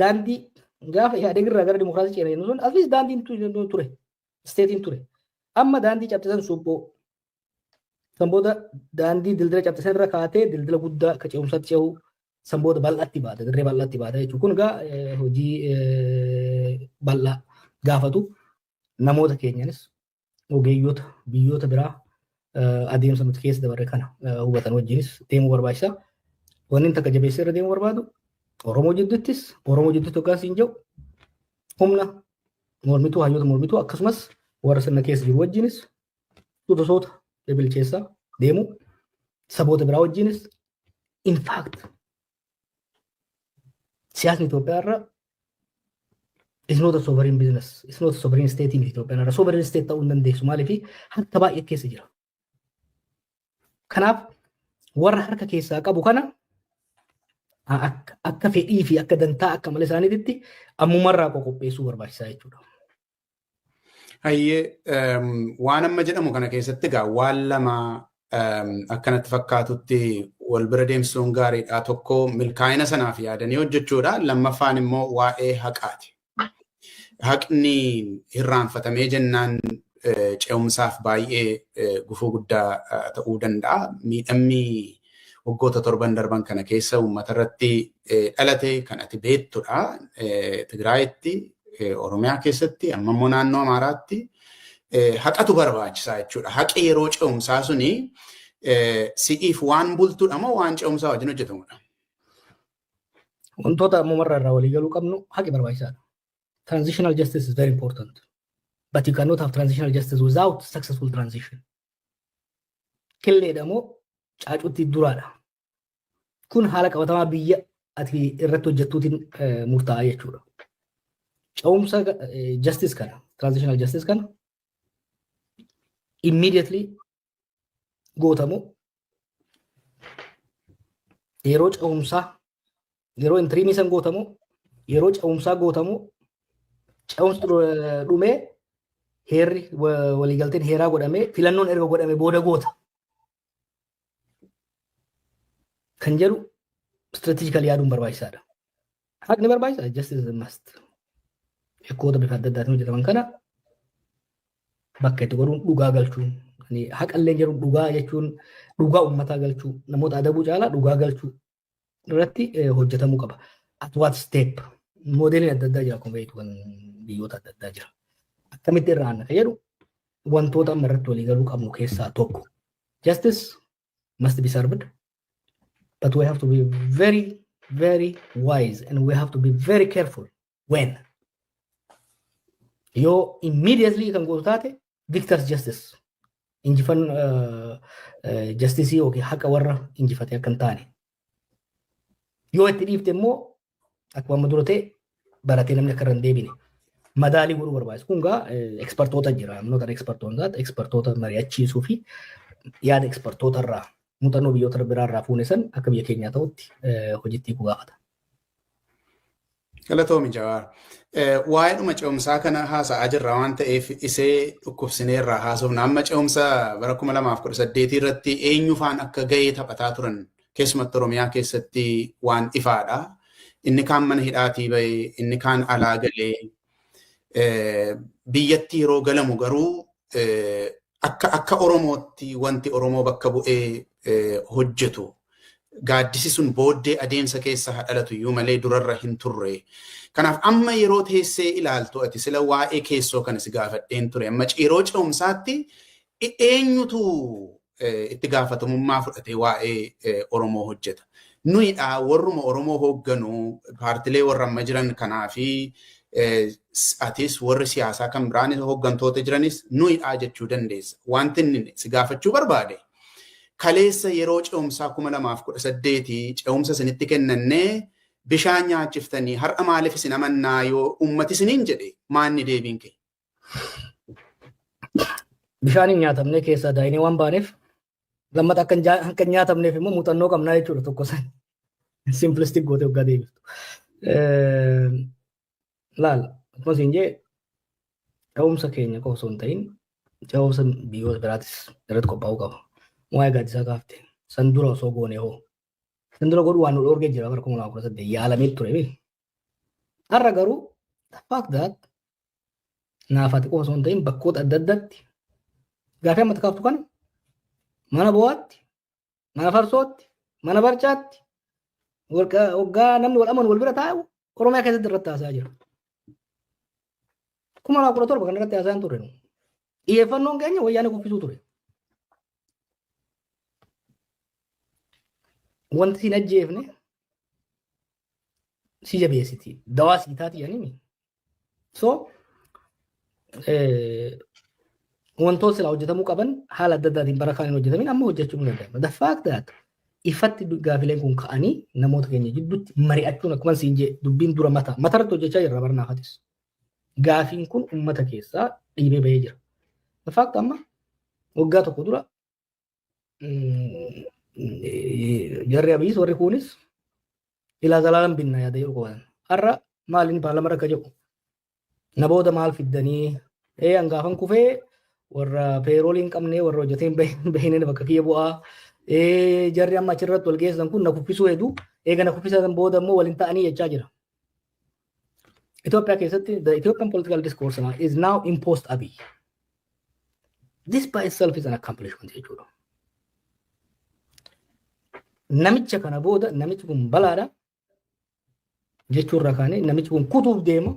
daandii gaafa Ihaadeeg irraa gara dimokiraasii ceena jennu sun at least daandiin ture isteetiin ture. Amma daandii cabxe san suphu. Sanbooda daandii dildila cabxe san irra kaatee dildila guddaa akka ce'umsaatti ce'u sanbooda bal'aatti baata dirree bal'aatti baata jechuudha. Kun egaa hojii bal'aa gaafatu namoota keenyanis ogeeyyoota biyyoota biraa adeemsa nuti keessa dabarre kana hubatan wajjinis deemuu barbaachisa. Wanni takka jabeessee irra deemuu barbaadu Oromoo jidduuttis Oromoo jidduutti hoggaan siin jedhu humna mormituu hayyoota mormituu akkasumas warra sirna keessa jiru wajjinis tuutosoota bilcheessaa deemu saboota biraa wajjinis in fact siyaasni Itoophiyaa irra is not a sovereign business, is not a sovereign state in Itoophiyaa irra sovereign state ta'uu hin dandeessu maaliif harka baay'ee keessa jira. Kanaaf warra harka keessaa qabu kana akka fedhii fi akka dantaa akka malee isaaniitti ammumarraa qopheessuu barbaachisaa jechuudha. Hayyee waan amma jedhamu kana keessatti egaa waan lama akkanatti fakkaatutti wal bira deemsuun gaariidha. Tokko milkaa'ina sanaaf yaadanii hojjechuudha. Lammaffaan immoo waa'ee haqaati. Haqni irraanfatamee jennaan ce'umsaaf baay'ee gufuu guddaa ta'uu danda'a. Miidhamni waggoota torban darban kana keessa uummata irratti dhalate kan ati beektudha. Tigraayitti, Oromiyaa keessatti, amma immoo naannoo Amaaraatti haqatu barbaachisaa jechuudha. Haqi yeroo ce'umsaa suni si'iif waan bultuudha moo waan ce'umsaa wajjin hojjetamudha? Wantoota ammumarraa irraa walii galuu qabnu haqi barbaachisaadha. Transitional justice is very important. But you cannot have transitional justice without successful transition. Killeedha moo caacuutti duraadha. Kun haala qabatamaa biyya ati irratti hojjettuutiin murtaa'a jechuudha. Ce'umsa justice kana, transitional justice kana immediately gootamu yeroo ce'umsaa yeroo intiriimii san gootamu yeroo ce'umsaa gootamu ce'umsi dhumee heerri waliigalteen heeraa godhamee filannoon erga godhamee booda goota kan jedhu strategically yaaduun barbaachisaadha. Haqni barbaachisaa justice must yakkoota bifa adda addaatiin hojjetaman kana bakka itti godhuun dhugaa galchuu haqallee jedhu dhugaa jechuun dhugaa uummataa galchuu namoota adabuu caalaa dhugaa galchuu irratti hojjetamuu qaba. At what step moodeliin adda addaa jira akkuma beektu kan biyyoota adda addaa jira. Akkamitti irraa aanna jedhu wantoota amma irratti walii galuu qabnu keessaa tokko. Justice must be served, but we have to be very, very wise and we have to be very careful when. Yoo immediately kan gootu taate victor's justice injifan justice yookiin haqa warra injifate akka hin taane. Yoo itti dhiifte immoo akkuma dura ta'e baratee namni akka irra hin deebine madaalii godhuu barbaachisa. Kun gaa ekspertoota jira. Namoota ekspertoota mari'achiisuu fi yaada ekspertoota irraa muuxannoo biyyoota biraa irraa fuune san akka biyya keenyaa ta'utti hojiitti gaafata. Galatoomi Jawaar. Waa'ee dhuma ce'umsaa kana haasa'aa jirra waan ta'eef isee dhukkubsinee irraa haasofna. Amma ce'umsa bara 2018 irratti eenyu faan akka gahee taphataa turan keessumatti Oromiyaa keessatti waan ifaadha. Inni kaan mana hidhaatii bahee, inni kaan alaa galee biyyatti yeroo galamu garuu akka Oromootti wanti Oromoo bakka bu'ee hojjetu gaaddisi sun booddee adeemsa keessa dhalatu iyyuu malee durarra hin turre. Kanaaf amma yeroo teessee ilaaltu ati sila waa'ee keessoo kana si gaafadheen ture. Amma yeroo ce'umsaatti eenyutu itti gaafatamummaa fudhatee waa'ee Oromoo hojjeta. Nuyidha warruma Oromoo hoogganu paartilee warra amma jiran kanaa fi atis warri siyaasaa kan biraan hooggantoota jiranis nuyidha jechuu dandeessa. Wanti inni si gaafachuu barbaade kaleessa yeroo ce'umsaa 2018 ce'umsa isinitti kennannee bishaan nyaachiftanii har'a maaliif isin amannaa yoo ummati isiniin jedhe maanni deebiin kee? Bishaan hin nyaatamne keessaa daa'imni waan baaneef lammata akka hin nyaatamneef immoo muuxannoo qabnaa jechuudha tokko san. Simplistic goote waggaa deebiftu. Laal akkuma isin jee ce'umsa keenya qofa osoo hin ta'in ce'umsa biyyoota biraatis irratti qophaa'uu qaba. Waa'ee gaaddisaa gaafte san dura osoo goone hoo. San dura godhu waan nu dhoorgee jira bara 2018 yaalamee ture. Har'a garuu the fact that naafati qofa osoo hin ta'in bakkoota adda addaatti gaafii ammatti kaaftu kana mana bo'aatti, mana farsootti, mana barcaatti waggaa namni wal amanu wal bira taa'u Oromiyaa keessatti irratti haasa'aa jira. 2017 kan irratti haasa'an ture. Xiyyeeffannoon keenya wayyaanee kuffisuu ture. Wanti siin ajjeefne si jabeessiti. Dawaa sii taati jedhanii. So wantoota silaa hojjetamuu qaban haala adda addaatiin bara kaan hin hojjetamin amma hojjechuu ni danda'ama. The fact that ifatti gaafileen kun ka'anii namoota keenya jidduutti mari'achuun akkuma siin jee dubbiin dura matarratti hojjechaa jirra barnaafatis. Gaafiin kun uummata keessaa dhiibee bahee jira. The fact amma waggaa tokko dura jarri abiis warri kunis ilaa zalaalan binnaa yaada jedhu qaban. Har'a maaliin paarlaamaa akka jedhu namoota maal fiddanii hangaafan kufee warra peeroolii hin qabne warra hojjeteen bahine bakka kiyya bu'aa jarri amma achirratti wal geessan kun na kuffisuu hedduu eega na kuffisan booda immoo waliin ta'anii jechaa jira. Itoophiyaa keessatti the Ethiopian political discourse now is now imposed Abiy. This by itself is an accomplishment jechuudha. Namicha kana booda namichi kun balaadha jechuurra kaane namichi kun kutuuf deema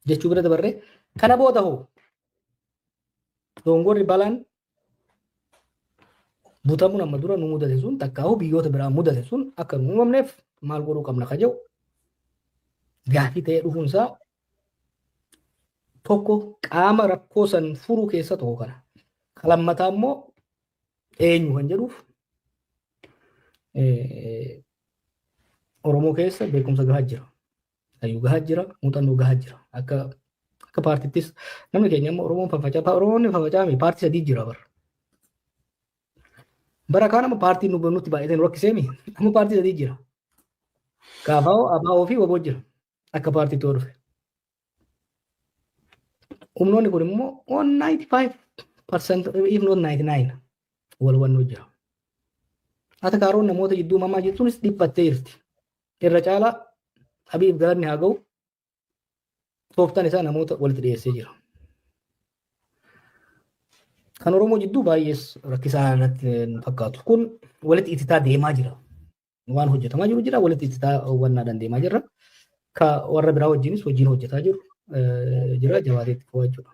jechuu bira dabarree kana booda hoo dongorri balaan butamuun amma dura nu mudate sun takkaawu biyyoota biraa mudate sun akka nu uumamneef maal godhuu qabna ka jedhu gaafii ta'ee dhufuunsaa tokko qaama rakkoo san furuu keessa tokko kana. Kalammataa immoo eenyu kan jedhuuf Oromoo keessa beekumsa gahaa jira. Hayyuu gahaa jira, muuxannoo gahaa jira. Akka paartittis namni keenya immoo Oromoon faffaca'ame paartii sadii jira bara. Bara kaan amma paartiin nutti baay'atee nu rakkiseemi. Amma paartii sadii jira. Kaafaa'oo, ABO fi WBO jira. Akka paartiitti dhufe. Humnoonni kun immoo 95% if not 99 walwannoo jira. Ata kaaroon namoota jidduu mamaa jechuunis dhiphattee jirti. Irra caalaa Abiif galanni haa ga'u tooftaan isaa namoota walitti dhiyeessee jira. Kan Oromoo jidduu baay'ees rakkisaa irratti fakkaatu. Kun walitti ititaa deemaa jira. Waan hojjetamaa jiru jira walitti ititaa wannaadhaan deemaa jirra. Ka warra biraa wajjinis hojiin hojjetaa jiru jira jabaateetti fo'achuudha.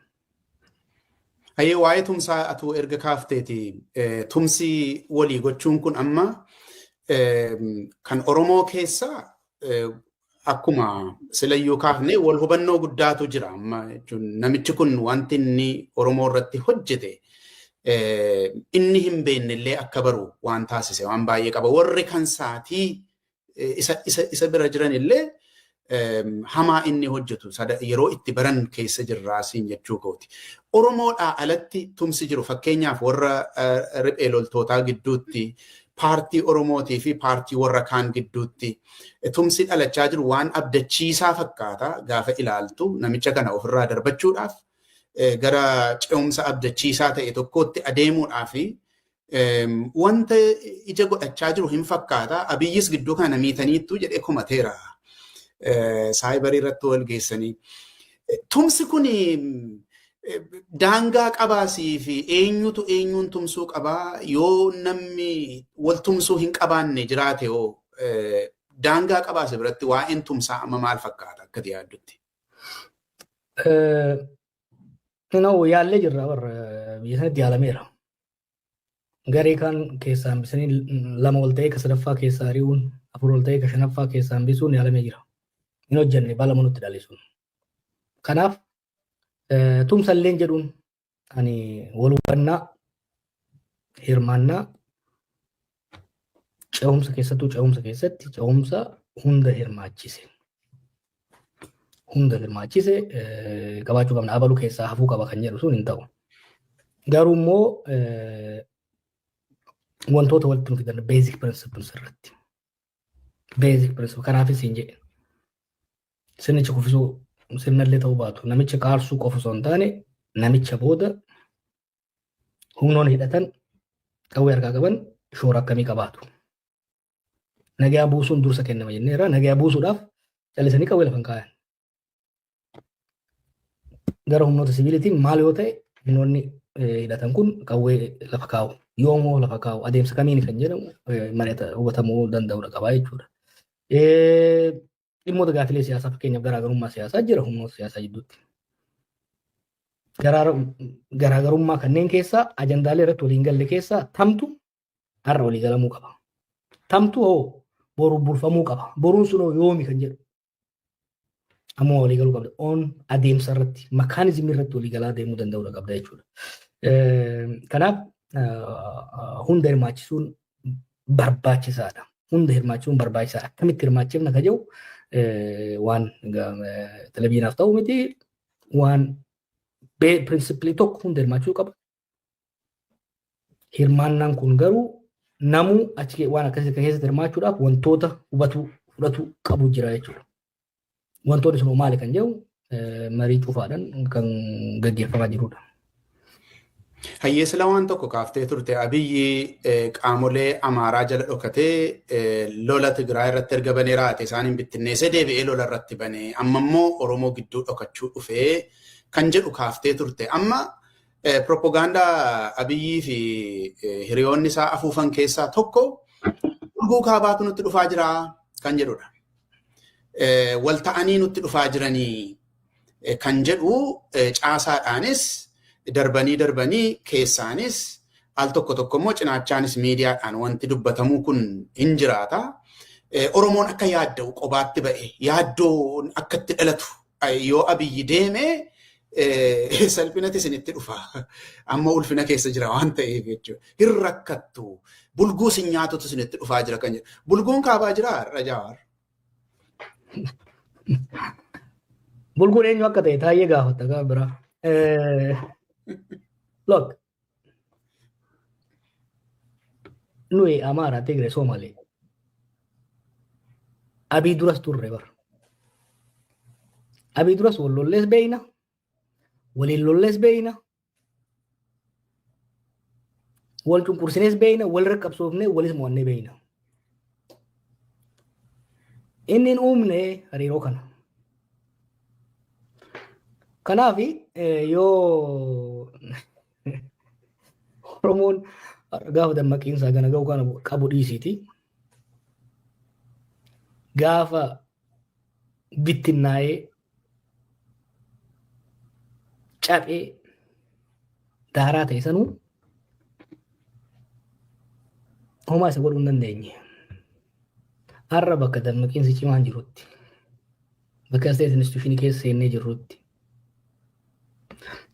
Hayyee waa'ee tumsaa atuu erga kaafteeti tumsi walii gochuun kun amma kan Oromoo keessaa akkuma silayyuu kaafne wal hubannoo guddaatu jira amma jechuun namichi kun wanti inni Oromoo irratti hojjete inni hin beekne illee akka baru waan taasise waan baay'ee qaba warri kan saatii isa bira jiran illee hamaa inni hojjetu yeroo itti baran keessa jirraasiin jechuu kooti. Oromoodhaa alatti tumsi jiru fakkeenyaaf warra riphee loltootaa gidduutti paartii Oromootii fi paartii warra kaan gidduutti tumsi dhalachaa jiru waan abdachiisaa fakkaata gaafa ilaaltu namicha kana ofirraa darbachuudhaaf gara ce'umsa abdachiisaa ta'e tokkotti adeemuudhaaf wanta ija godhachaa jiru hin fakkaata. Abiyyis gidduu kana miitaniittu jedhee komateera. Saayibarii irratti wal geessanii. Tumsi kun daangaa qabaasii fi eenyutu eenyuun tumsuu qabaa yoo namni wal tumsuu hin qabaanne jiraate hoo daangaa qabaase biratti waa'een tumsaa amma maal fakkaata akka yaaddutti? Yaallee jirra warra biyya sanatti yaalameera. Garee kaan keessaa hambisanii lama ol ta'ee ka sadaffaa keessaa ari'uun afur ol ta'ee ka shanaffaa keessaa hambisuun yaalamee jira. Hin hojjenne bala manutti dhalisuun. Kanaaf tumsalleen jedhuun ani wal hubannaa hirmaannaa ce'umsa keessatti ce'umsa hunda hirmaachise. Hunda hirmaachise qabaachuu qabna abaluu keessaa hafuu qaba kan jedhu sun hin ta'u. Garuu immoo wantoota walitti nu fidan basic principles irratti. Basic principles kanaafis hin jedhe. Sirnicha kuffisuu sirnallee ta'uu baatu namicha qaarsuu qofa osoo hin taane namicha booda humnoon hidhatan qawwee harkaa qaban shoora akkamii qabaatu. Nagaa buusuun dursa kennama jenneera. Nagaa buusuudhaaf callisanii qawwee lafa hin kaayan. Gara humnoota siviilitiin maal yoo ta'e humnoonni hidhatan kun qawwee lafa kaa'u. Yoomoo lafa kaa'u adeemsa kamiin kan jedhamu mari'ata hubatamuu danda'udha qabaa jechuudha. Dhimmoota gaafilee siyaasaa fakkeenyaaf garaagarummaa siyaasaa jira humnoota siyaasaa gidduutti. Garaagarummaa kanneen keessaa ajandaalee irratti waliin galle keessaa tamtu har'a walii galamuu qaba. Tamtu hoo boru bulfamuu qaba. Boruun sun yoomi kan jedhu. Ammoo walii galuu qabda. On adeemsa irratti makaanizimii irratti walii galaa deemuu danda'udha qabda jechuudha. Kanaaf hunda hirmaachisuun barbaachisaadha. Hunda hirmaachisuun barbaachisaadha. Akkamitti hirmaachifna ka jedhu waan televizyiinaaf ta'u miti waan pirinsipilii tokko hunda hirmaachuu qaba. Hirmaannaan kun garuu namuu achi waan akkasii keessatti hirmaachuudhaaf wantoota fudhatu qabu jira jechuudha. Wantoonni sun maali kan jedhu marii cufaadhaan kan gaggeeffamaa jirudha. Hayyee sila waan tokko kaaftee turte Abiyyi qaamolee Amaaraa jala dhokatee lola Tigraay irratti erga banee raate isaaniin bittinneessee deebi'ee lola irratti banee amma immoo Oromoo gidduu dhokachuu dhufee kan jedhu kaaftee turte. Amma propagaandaa Abiyyii fi hiriyoonni isaa afuufan keessaa tokko dhuguu kaabaatu nutti dhufaa jira kan jedhudha. Wal ta'anii nutti dhufaa jiranii kan jedhu caasaadhaanis darbanii keessaanis al tokko immoo cinaachaanis miidiyaadhaan wanti dubbatamuu kun hin jiraata. Oromoon akka yaadda'u qobaatti ba'e yaaddoon akka itti dhalatu yoo Abiyyi deeme salphinatti isinitti dhufa. Amma ulfina keessa jira waan ta'eef jechuudha. Hin rakkattu. Bulguu isin nyaatutu isinitti dhufaa jira kan jedhu. Bulguun kaabaa jira har'a Jawaar. Bulguun eenyu akka ta'e taa'ee gaafatta gaafa biraa. Look. Nuyi Amaara Tigre Somalee. Abii duras turre bara. Abii duras wal lollees beeyna. Waliin lollees beeyna. Wal cunqursinees beeyna. Wal rakkabsoofnee walis mo'annee beeyna. Inni hin uumne hariiroo kana. Kanaaf yoo Oromoon gaafa dammaqiinsaa kana ga'u kana qabu dhiisiiti. Gaafa bittinnaa'ee caphee daaraa ta'e sanuu homaa isa godhuu hin dandeenye. Har'a bakka dammaqiinsi cimaan jirutti bakka isteet instituushinii keessa seennee jirrutti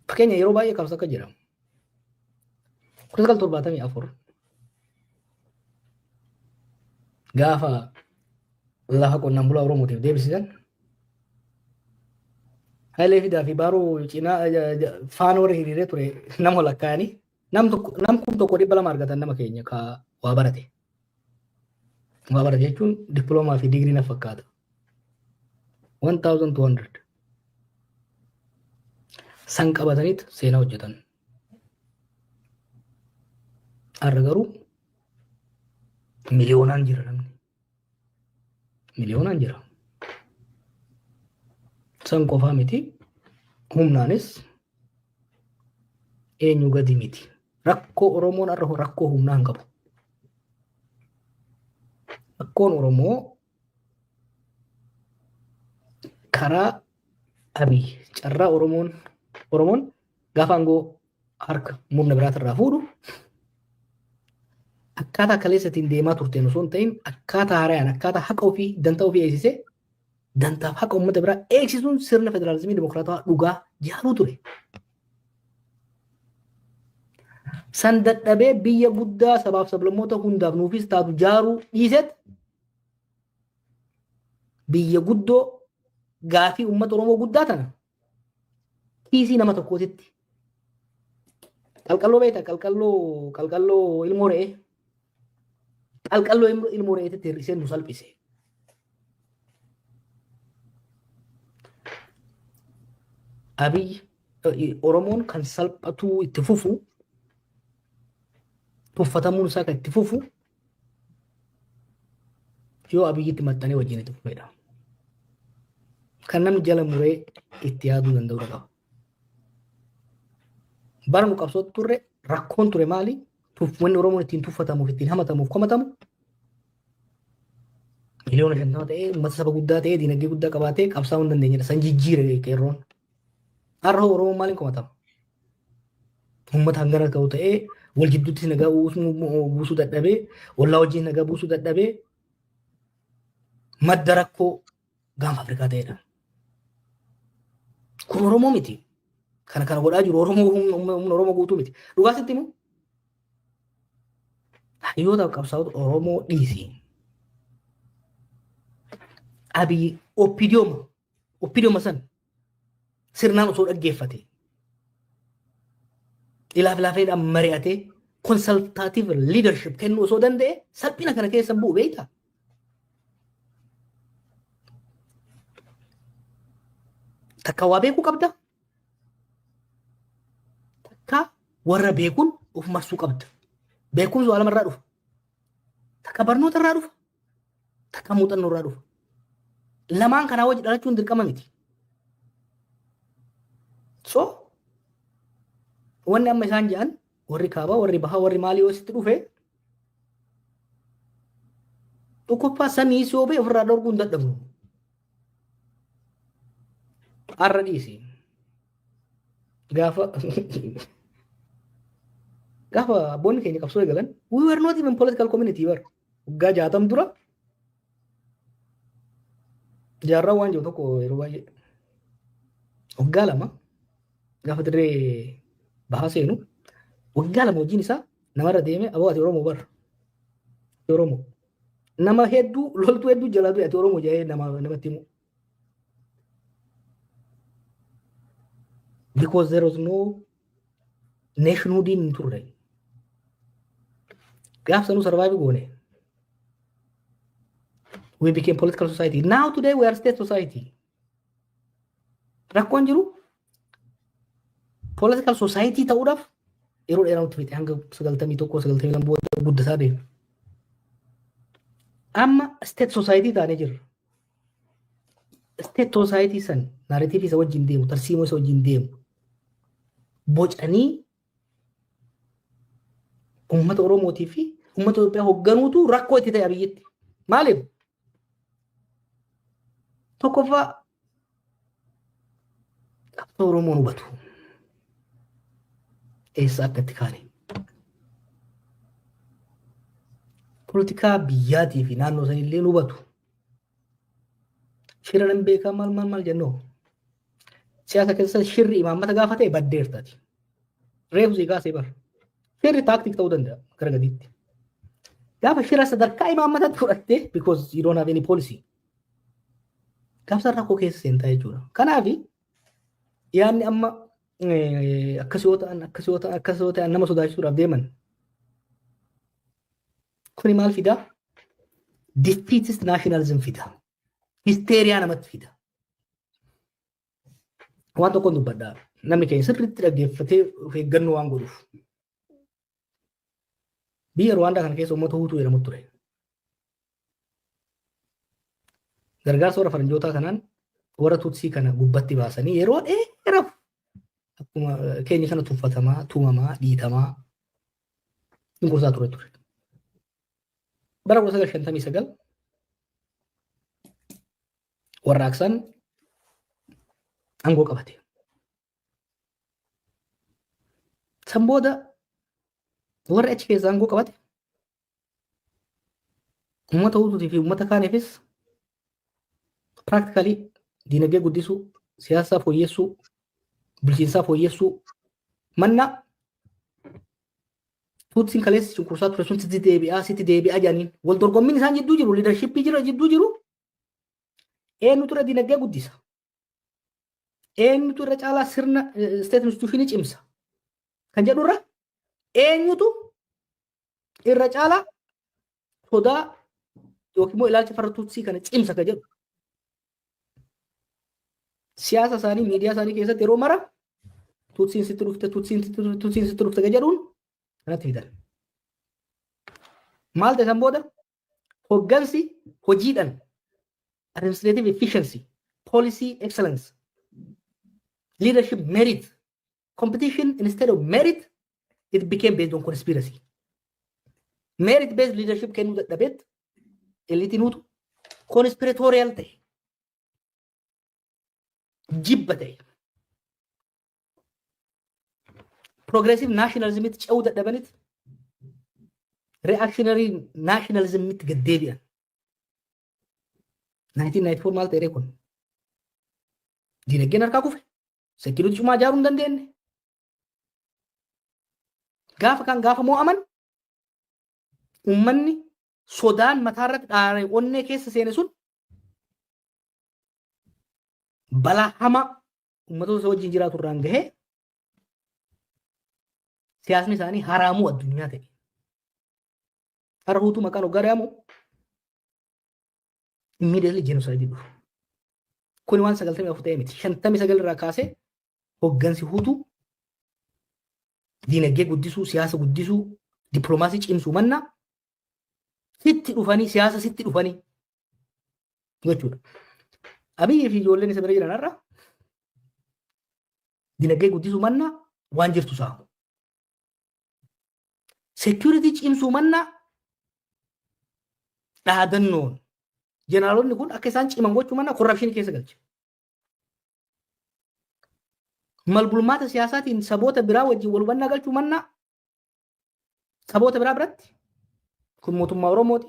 fakkeenya yeroo baay'ee qabsa akka jira. 1974 gaafa lafa qonnaan bulaa Oromootiif deebisisan Hailee Fidaa fi Baaruu cinaa faana warri hiriiree ture nama lakkaa'anii nam kun tokko 200 argatan nama keenya ka waa barate. Waa barate jechuun dippiloomaa fi digirii na fakkaata. 1200 san qabataniit seenaa hojjetan. Har'a garuu miliyoonaan jira namni. Miliyoonaan jira. San qofaa miti. Humnaanis eenyu gadi miti. Rakkoo Oromoon har'a rakkoo humnaan qabu. Rakkoon Oromoo karaa Abiy carraa Oromoon gaafa aangoo harka murna biraatirraa fuudhu akkaataa kaleessatiin deemaa turteen osoo hin ta'in akkaataa haarayaan akkaataa haqa ofii dantaa ofii eegsisee dantaaf haqa uummata biraa eegsisuun sirna federaalizimii dimokiraatawaa dhugaa jaaruu ture. San dadhabee biyya guddaa sabaaf sablammoota hundaaf nuufis taatu jaaruu dhiiseet biyya guddoo gaafii uummata Oromoo guddaa tana kiisii nama tokkootitti qalqalloo beektaa qalqalloo ilmoo re'ee qalqalloo ilmoo re'eetitti hir'isee nu salphise. Abiy Oromoon kan salphatuu itti fufu tuffatamuun isaa kan itti fufu yoo Abiyyitti maxxanee wajjin itti fufedha. Kan namni jala muree itti yaaduu danda'u qaba. Bara nu qabsootti turre rakkoon ture maali? Wanni Oromoon ittiin tuffatamuuf ittiin hamatamuuf komatamu miliyoona 50 ta'ee uummata saba guddaa ta'ee diinagdee guddaa qabaatee qabsaa'uu hin dandeenyedha. San jijjiire qeerroon. Har'a Oromoon maaliin komatama? Uummata hangana ta'u ta'ee wal jidduutti nagaa buusuu dadhabee ollaa wajjin nagaa buusuu dadhabee madda rakkoo gaanfa Afrikaa ta'edha. Kun Oromoo miti. Kana godhaa jiru Oromoo guutuu miti. Dhugaasitti immoo hayyoota qabsaa'ota Oromoo dhiisi. Abiy oppidiyooma san sirnaan osoo dhaggeeffate ilaafeedhaan mari'atee konsaltaatiiv liidarship kennuu osoo danda'e salphina kana keessa bu'u beektaa. Takka waa beekuu qabda. Takka warra beekuun of marsuu qabda. Beekumsi waa lamarraa dhufa. Takka barnoota irraa dhufa. Takka muuxannoo irraa dhufa. Lamaan kanaa wajji dhalachuun dirqama miti. So wanni amma isaan jedhan warri kaabaa warri bahaa warri maalii yoo sitti dhufe dhukkubaa sanii si oobee ofirraa dhorkuu hin dadhabnu. Har'a dhiisi. Gaafa Gaafa abboonni keenya qabsoo eegalan, we were not even political community bar. Waggaa 60 dura jaarraa waan jiru tokko yeroo baay'ee waggaa 2 gaafa dirree bahaa seenu waggaa 2 hojiin isaa namarra deeme aboo ati Oromoo bar. Oromoo. Nama hedduu loltuu hedduu jalaa du'e ati Oromoo jedhee namatti himu. Because there was no nationhood in turre. Gaaf sanuu survive goone. We became political society. Now today we are state society. Rakkoon jiru political society ta'uudhaaf yeroo dheeraa nutti fite hanga 91 booda guddataa deema. Amma state society taanee jirra. State society san narrative isa wajjin deemu, tarsiimoo isa wajjin deemu. Bocanii uummata Oromootii fi uummata Itoophiyaa hoogganuutu rakkoo itti ta'e biyyatti. Maaliif? Tokkoffaa qabsoo Oromoon hubatu. Eessa akka itti kaane. Politikaa biyyaatii fi naannoo sanillee hubatu. Shira nan beekaa maal jennoo. Siyaasa keessa shirri imaammata gaafa ta'e baddeertaati. Reefu si kaasee bara. Shirri taaktik ta'uu danda'a gara gadiitti. Gaafa shira sadarkaa imaammatatti fudhattee because you don't have any policy. Gaafsa rakkoo keessa seentaa jechuudha. Kanaaf yaadni amma akkasii ta'an nama sodaachisuudhaaf deeman. Kuni maal fidaa? Defeatist nationalism fidaa. Hysteria namatti fida. Waan tokkoon dubbadhaa. Namni keenya sirriitti dhaggeeffatee of eeggannoo waan godhuuf. Biyya Rwaandaa kana keessa uummata Hutuu jedhamu ture. Gargaarsa warra faranjootaa kanaan warra Tutsii kana gubbatti baasanii yeroo dheeraaf akkuma keenya kana tuffatamaa, tumamaa, dhiitamaa cunqursaa ture. Bara 1959 warraaqsaan aangoo qabate. San booda warra achi keessa aangoo qabate uummata Hutuutii fi uummata kaaniifis practically dinagdee guddisuu, siyaasaa fooyyessuu, bulchiinsaa fooyyessuu mannaa Tutsiin kaleessa cunqursaa ture sun sitti deebi'aa jedhaniin wal dorgommiin isaan jidduu jiru, liidarshippii jidduu jiru. Eenyutu irra dinagdee guddisa? Eenyutu irra caalaa sirna state institutionii cimsa? Kan jedhurra eenyutu irra caalaa sodaa yookiin immoo ilaalcha farra Tutsii kana cimsa kan jedhu. Siyaasa isaanii, miidiyaa isaanii keessatti yeroo mara Tutsiin sitti dhufte kan jedhuun kanatti fidan. Maal ta'e san booda hoggansi hojiidhaan administrative efficiency, policy excellence, leadership merit, competition instead of merit, it became based on conspiracy. Merit based leadership kennuu dadhabeet eliitiin hutu conspiratorial ta'e, jibba ta'e, progressive nationalismitti ce'uu dadhabanitti reactionary nationalismitti gad deebi'an. 1994 maal ta'e kun? Dinagdeen harkaa kufe. Sekiruutii cimaa ijaaruu hin dandeenye. Gaafa mo'aman uummanni sodaan mataarratti dhaaree onnee keessa seene sun balaa hamaa uummatoota isa wajjin jiraatu irraan gahee siyaasni isaanii haraamuu addunyaa ta'e. Har'a Hutuu maqaan hoggaa dhaamu immediately genocide dhufu. Kun waan 94 ta'e miti. 59 irraa kaasee hoggansi Hutuu dinagdee guddisuu, siyaasa guddisuu, dippiloomaasii cimsuu mannaa sitti dhufanii siyaasa sitti dhufanii jechuudha. Abiyyi fi ijoolleen isa bira jiran har'a dinagdee guddisuu mannaa waan jirtu saamu. Security cimsuu mannaa dhaadannoon jeneraaloonni kun akka isaan ciman gochuu mannaa korrapshinii keessa galche. Malbulmaata siyaasaatiin saboota biraa wajjin wal hubannaa galchuu mannaa saboota biraa biratti kun mootummaa Oromooti.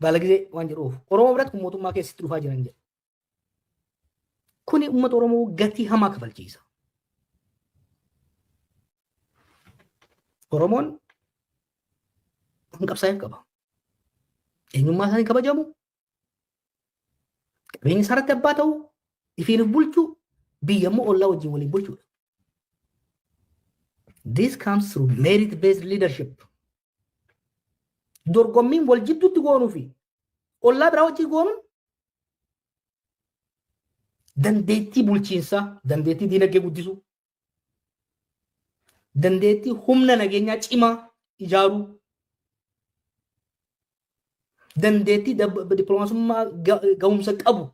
Baalagizee waan jedhuuf Oromoo biratti kun mootummaa keessatti dhufaa jiran jedha. Kuni uummata Oromoo gatii hamaa kafalchiisa. Oromoon qabsaa'eef qaba. Eenyummaa isaanii kabajamu. Qabeenyi isaarratti abbaa ta'u, ifiin bulchuu, biyya immoo ollaa wajjin waliin bulchuudha. This comes through merit-based leadership. Dorgommiin wal jidduutti goonuu fi ollaa biraa wajjin goonuun dandeettii bulchiinsaa, dandeettii diinagdee guddisuu, dandeettii humna nageenyaa cimaa ijaaruu, dandeettii dippiloomaasummaa gahumsa qabu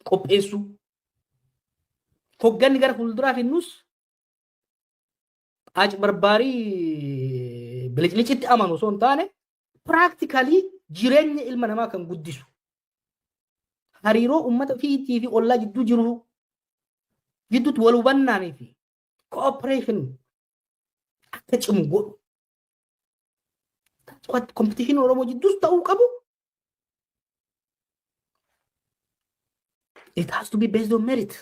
qopheessuu, hogganni gara fuulduraaf innus barbaarii bilicicitti amanu osoo hin taane piraaktikalii jireenya ilma namaa kan guddisu. Hariiroo uummata fiitii fi ollaa jidduu jiru jidduutti wal hubannaanii fi cooperation akka cimu godhu. Competition Oromoo jidduus ta'uu qabu. It has to be based on merit.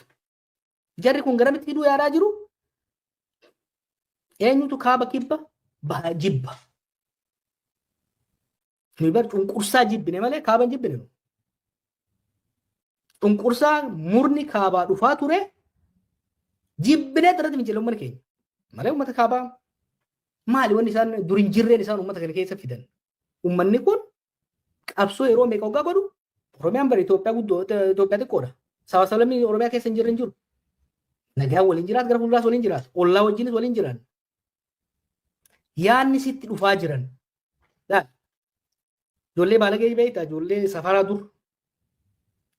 Jarri kun garamitti hidhuu yaadaa jiru? Eenyutu kaaba kibba baha jibba. Nuyi bar cunqursaa jibbine malee kaaba jibbine. Cunqursaa murni kaabaa dhufaa ture jibbinee irratti mincile uummanni keenya. Malee uummata kaabaa maali wanni isaan durin jirreen isaan uummata kana keessa fidan. Uummanni kun qabsoo yeroo meeqa waggaa godhu Oromiyaan bara Itoophiyaa guddoo Itoophiyaa xiqqoodha. Saba sablammii Oromiyaa keessa hin jirre hin jiru. Nagaa waliin jiraat gara fuulduraas waliin jiraat. Ollaa wajjinis waliin jiraan. Yaanni sitti dhufaa jiran. Ijoollee baalagee beektaa ijoollee safaraa dur.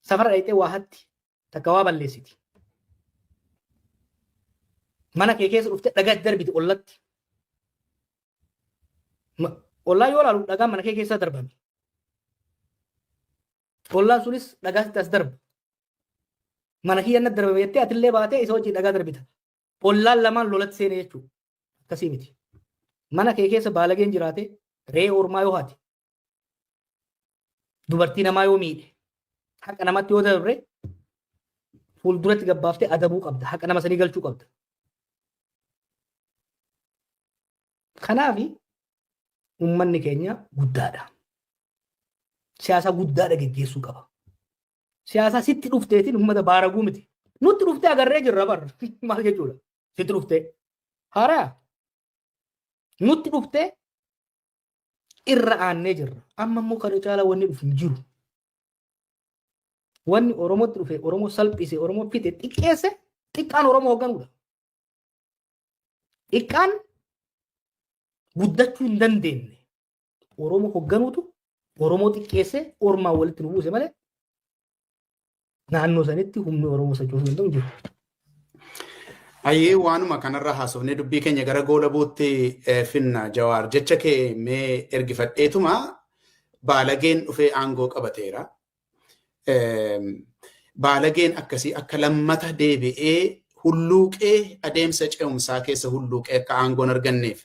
Safara dhayitee waa hatti takka waa balleessiti. Mana kee keessa dhuftee dhagaa darbiti ollatti. Ollaa yoo ilaalu dhagaan mana kee keessa darbame. Ollaan sunis dhagaa sitti as darba. Mana kiyyan darbame jettee atillee baatee isa wajjin dhagaa darbita. Ollaan lamaan lolatti seenee jechuudha. Akkasii miti. Mana kee keessa baalageen jiraate re'ee ormaa yoo haate dubartii namaa yoo miidhe haqa namatti yoo darbe fuulduratti gabbaaftee adabuu qabda. Haqa nama sanii galchuu qabda. Kanaaf uummanni keenya guddaadha. Siyaasa guddaadha geggeessuu qaba. Siyaasa sitti dhufteetiin uummata baaraguu miti. Nutti dhuftee agarree jirra bar maal jechuudha. Sitti dhuftee haaraa nutti dhuftee irra aannee jirra. Amma immoo kana caalaa wanni dhufu hin jiru. Wanni Oromootti dhufe Oromoo salphise Oromoo fite xiqqeesse xiqqaan Oromoo hoogganuudha. Xiqqaan guddachuu hin dandeenye Oromoo hoogganuutu Oromoo xiqqeesse ormaan walitti nu buuse malee naannoo sanitti humni Oromoo sochoosuu hin danda'u jiru. Ayyee waanuma kanarra haasofnee dubbii keenya gara goola buutti finna Jawaar jecha kee mee ergifadheetuma baalageen dhufee aangoo qabateera. Baalageen akkasii akka lammata deebi'ee hulluuqee adeemsa ce'umsaa keessa hulluuqee akka aangoon arganneef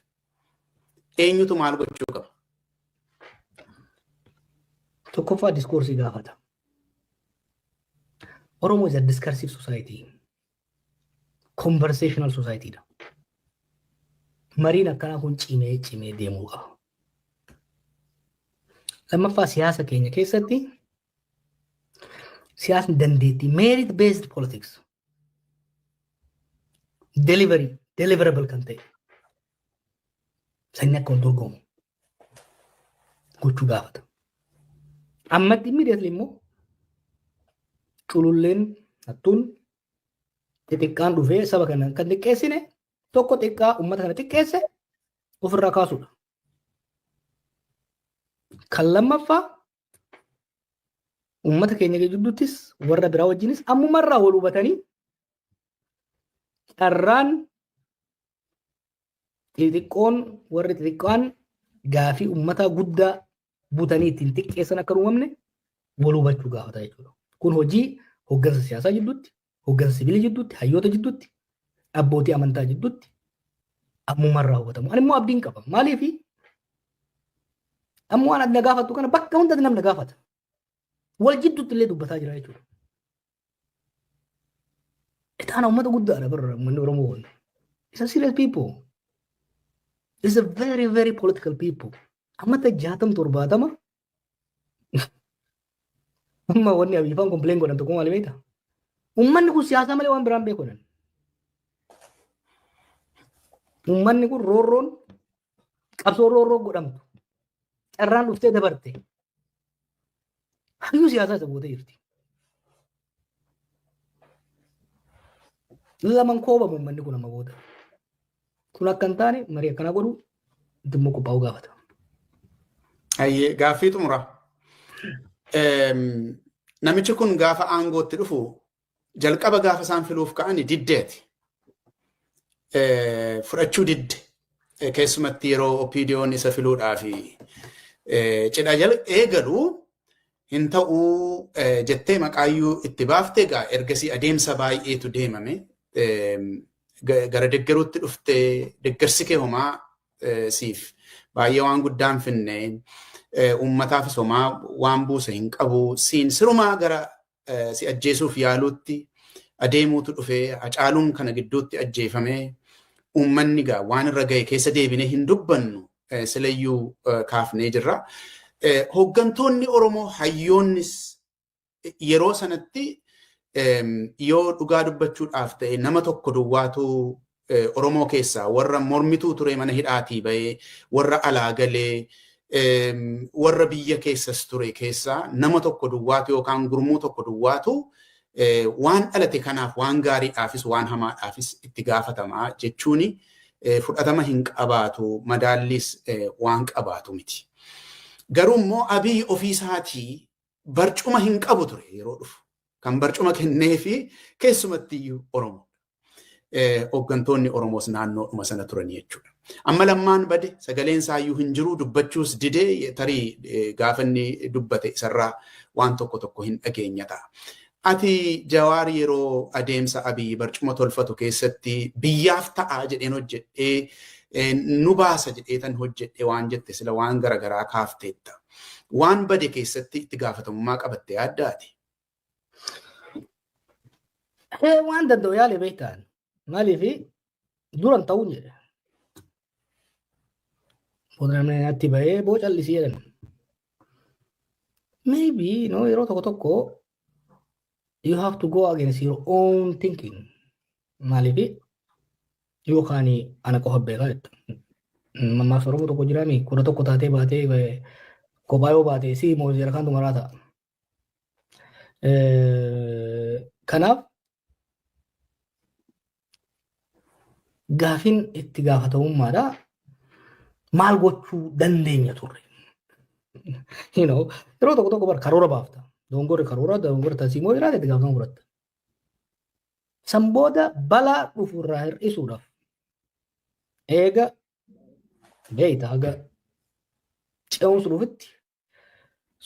eenyutu maal gochuu qaba? Tokkoffaa diskoorsii gaafata. Oromo is a discursive society. Conversational society dha. Mariin akkanaa kun cimee deemuu qaba. Lammaffaa siyaasa keenya keessatti siyaasni dandeettii merit based politics deliverable kan ta'e sanni akka wal dorgomu gochuu gaafata. Ammatti immediately immoo cululleen hattuun xixiqqaan dhufee saba kana kan xiqqeessine tokko xiqqaa uummata kana xiqqeesse ofirraa kaasuudha. Kan lammaffaa uummata keenya gidduuttis warra biraa wajjinis ammumarraa wal hubatanii carraan xixiqqoon warri xixiqqaan gaafii uummataa guddaa butanii ittiin xiqqeessan akka uumamne wal hubachuu gaafata jechuudha. Kun hojii hooggansa siyaasaa jidduutti, hooggansa sibiilii jidduutti, hayyoota jidduutti, abbootii amantaa jidduutti, ammumaan raawwatamu. Ani immoo abdiin qaba. Maaliif ammoo waan adda gaafattu kana bakka hundatti namni gaafata. Wal jidduutti illee dubbataa jira jechuudha. Itaana uummata guddaadha barra uummanni Oromoo. It's a serious people. It's a very, very political people. Ammata 60-70 amma wanni abifaan complain godhan tokko maali beektaa? Uummanni kun siyaasa malee waan biraan beeku jedhan. Uummanni kun roorroon qabsoo roorroo godhamtu carraan dhuftee dabarte hayyuu siyaasaa isa gootee jirti. Laman koobamu uummanni kun amma booda. Kun akka hin taane marii akkana godhu dhimma qophaa'uu gaafata. Ayyee gaaffii xumura. Namichi kun gaafa aangootti dhufu jalqaba gaafa isaan filuuf ka'ani diddeeti. Fudhachuu didde. Keessumatti yeroo OPDO'n isa filuudhaaf cidha eegalu hin ta'uu jettee maqaayyuu itti baaftee egaa ergasii adeemsa baay'eetu deemame. Gara deggeruutti dhuftee deggersi kee homaa siif baay'ee waan guddaan finne uummataafis homaa waan buuse hin qabu siin sirumaa gara si ajjeesuuf yaaluutti adeemuutu dhufee Hacaaluun kana gidduutti ajjeefamee uummanni gaa waan irra ga'e keessa deebinee hin dubbannu silayyuu kaafnee jirra. Hooggantoonni Oromoo hayyoonnis yeroo sanatti yoo dhugaa dubbachuudhaaf ta'e nama tokko duwwaatu Oromoo keessaa warra mormituu ture mana hidhaatii bahee warra alaa galee warra biyya keessas ture keessaa nama tokko duwwaatu yookaan gurmuu tokko duwwaatu waan dhalate kanaaf waan gaariidhaafis waan hamaadhaafis itti gaafatamaa jechuun fudhatama hin qabaatu madaallis waan qabaatu miti. Garuu immoo Abiy ofiisaatii barcuma hin qabu ture yeroo dhufu. Kan barcuma kennee fi keessumatti iyyuu Oromoo. Hooggantoonni Oromoos naannoodhuma sana turan jechuudha. Amma lammaan bade sagaleen isaayyuu hin jiru dubbachuus didee tarii gaafa inni dubbate isarraa waan tokko hin dhageenya ta'a. Ati Jawaar yeroo adeemsa Abiy barcuma tolfatu keessatti biyyaaf ta'a jedheen hojjedhee nu baasa jedheetan hojjedhee waan jette sila waan garagaraa kaafteetta. Waan bade keessatti itti gaafatamummaa qabattee addaati. Waan danda'u yaale beektaan maaliif duran ta'uun jedhe. Boodamne natti bahee boo callisii jedhan. Maybe yeroo tokko you have to go against your own thinking. Maaliif yookaan ana qofa beekaa jetta. Mammaaf Oromoo tokko jiraami kudha tokko taatee baatee kophaa yoo baatee si moo jira kan tumaraa ta'a. Kanaaf gaafin itti gaafatamummaadha maal gochuu dandeenya turre. Yeroo tokko bar karoora baafta. Dongorri karoora dongorri tasii moo jiraate itti gaafatamuu fudhatta. San booda balaa dhufurraa hir'isuudhaaf eega beeyta haga ce'umsu dhufitti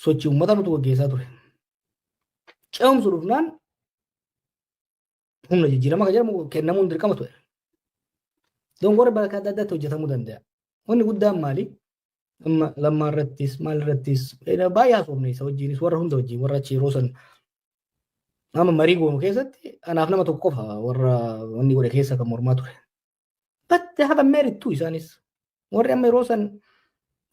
sochii uummata nuti gaggeessaa ture. Ce'umsu dhufnaan humna jijjiirama kan jedhamu kennamuun dirqama ture. Dongorri bakka adda addaatti hojjetamuu danda'a. Wanni guddaan maali? Lammaa irrattis maal irrattis baay'ee haasofne isa wajjinis warra hunda wajjin warra achi yeroo san nama marii goonu keessatti anaaf nama tokko qofa warra wanni godhe keessa kan mormaa ture. But they have a merit too isaanis. Warri amma yeroo san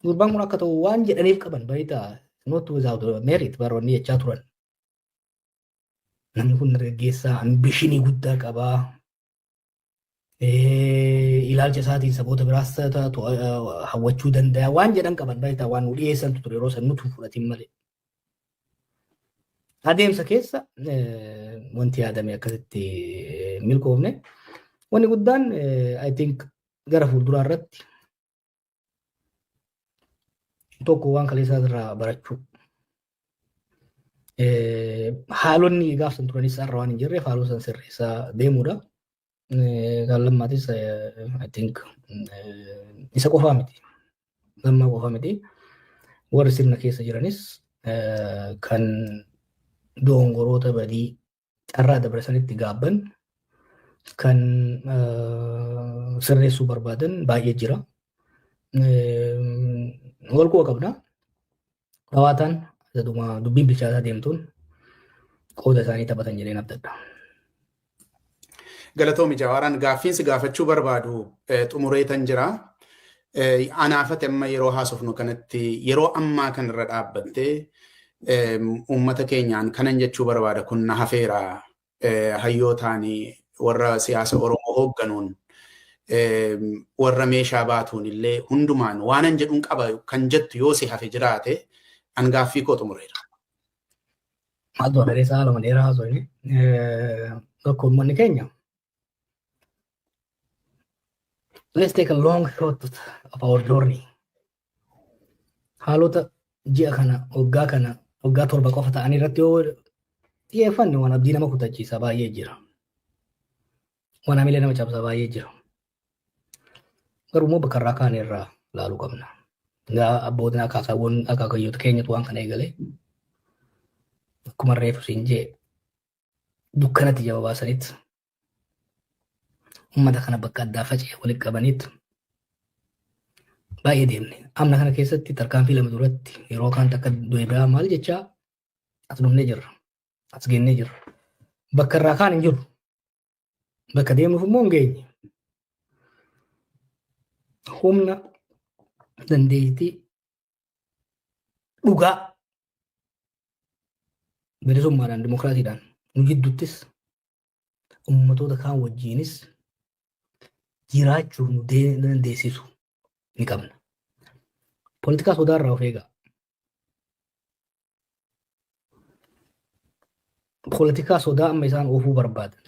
gurbaan kun akka ta'u waan jedhaniif qaban baay'ee not without merit baroonni jechaa turan. Namni kun dargaggeessaa ambishinii guddaa qabaa. Ilaalcha isaatiin saboota biraas hawwachuu danda'a waan jedhan qaban baay'ee waan nu dhiyeessantu ture yeroo san nuti fudhatin malee. Adeemsa keessa wanti yaadame akkasitti milkoofne. Wanni guddaan I think gara fuulduraa irratti tokko waan kaleessaa irraa barachuu. Haalonni gaafsan turanis har'a waan hin jirreef haaloo san sirreessaa deemuudha. Kan lammaatis I think isa qofaa miti. Lammaa qofaa miti. Warri sirna keessa jiranis kan dongoroota badii carraa dabarsanitti gaabban kan sirreessuu barbaadan baay'ee jira. Wal quba qabna. Dhawaataan dubbiin bilchaataa deemtuun qooda isaanii taphatan jedheen abdadha. Galatoomi Jawaaraan gaaffiinsi gaafachuu barbaadu xumureetan jira. Anaafate amma yeroo haasofnu kanatti yeroo ammaa kanarra dhaabbattee uummata keenyaan kanan jechuu barbaada kun na hafeera hayyootaanii warra siyaasa Oromoo hoogganuun warra meeshaa baatuun illee hundumaan waanan jedhuun qaba kan jettu yoo si hafe jiraate an gaaffii koo xumureera. Maaltu adaree isaa lama dheeraa haasofne tokko uummanni keenya. Let's take a long shot of our journey. Haalota ji'a kana, waggaa torba qofa ta'anii irratti yoo xiyyeeffanne waan abdii nama kutachiisa baay'ee jira. Waan hamilee nama cabsa baay'ee jira. Garuu immoo bakka irraa kaan irraa ilaaluu qabna. Abbootiin akaakayyoota keenyatu waan kana eegalee akkuma reefu siin jee dukkanatti jaba baasanitti uummata kana bakka addaa faca'ee walitti qabanitti baay'ee deemne. Amna kana keessatti tarkaanfii lama duratti yeroo kaan takka du'e biraa maal jechaa as dhufnee jirra. As geennee jirra. Bakka irraa kaan hin jiru. Bakka deemuuf immoo hin geenye. Humna dandeettii dhugaa bilisummaadhaan dimokiraatiidhaan nu jidduttis uummatoota kaan wajjiinis jiraachuuf nu dandeessisu ni qabna. Poolitikaa sodaa irraa of eegaa. Poolitikaa sodaa amma isaan oofuu barbaadan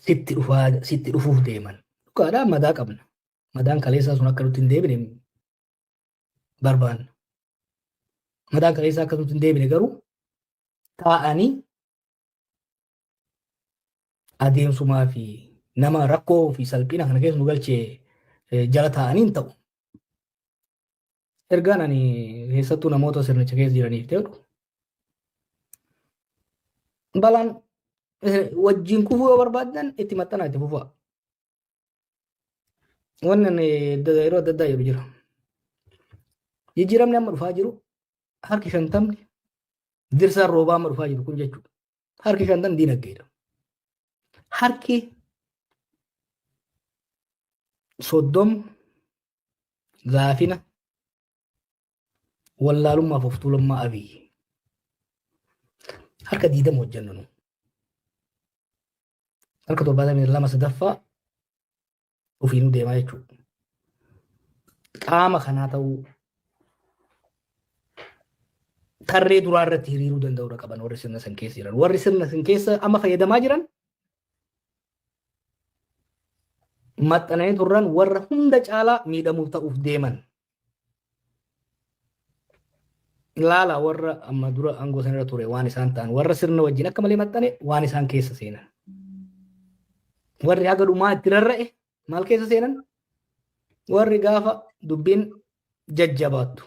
sitti dhufuuf deeman. Dhugaadhaan madaa qabna. Madaan kaleessaa sun akka nuti hin deebine barbaanna. Madaan kaleessaa akka nuti hin deebine garuu taa'anii adeemsumaa fi nama rakkoo fi salphina kana keessa nu galchee jala taa'anii hin ta'u. Ergaan ani keessattuu namoota sirnicha keessa jiraniif ta'u balaan wajjin kufuu yoo barbaadan itti maxxanaa itti fufaa. Wannan yeroo adda addaa yeroo jira. Jijjiiramni amma dhufaa jiru harki 50 dirsaan roobaa amma dhufaa jiru kun jechuudha. Harki 50 diinagdeedha. Harki 30 gaafina wallaalummaaf of tuulummaa Abiyyi. Harka 20 hojjennu. Harka 72 sadaffaa ofiinuu deemaa jechuudha. Qaama kanaa ta'uu tarree duraa irratti hiriiruu danda'uudha qaban warri sirna san keessa jiran. Warri sirna san keessa amma fayyadamaa jiran maxxananii turran warra hunda caalaa miidhamuuf ta'uuf deeman. Ilaala warra amma dura aangoo sanarra ture waan isaan ta'an warra sirna wajjin akka malee maxxane waan isaan keessa seenan. Warri haga dhumaa itti rarra'e maal keessa seenan? Warri gaafa dubbiin jajjabaattu.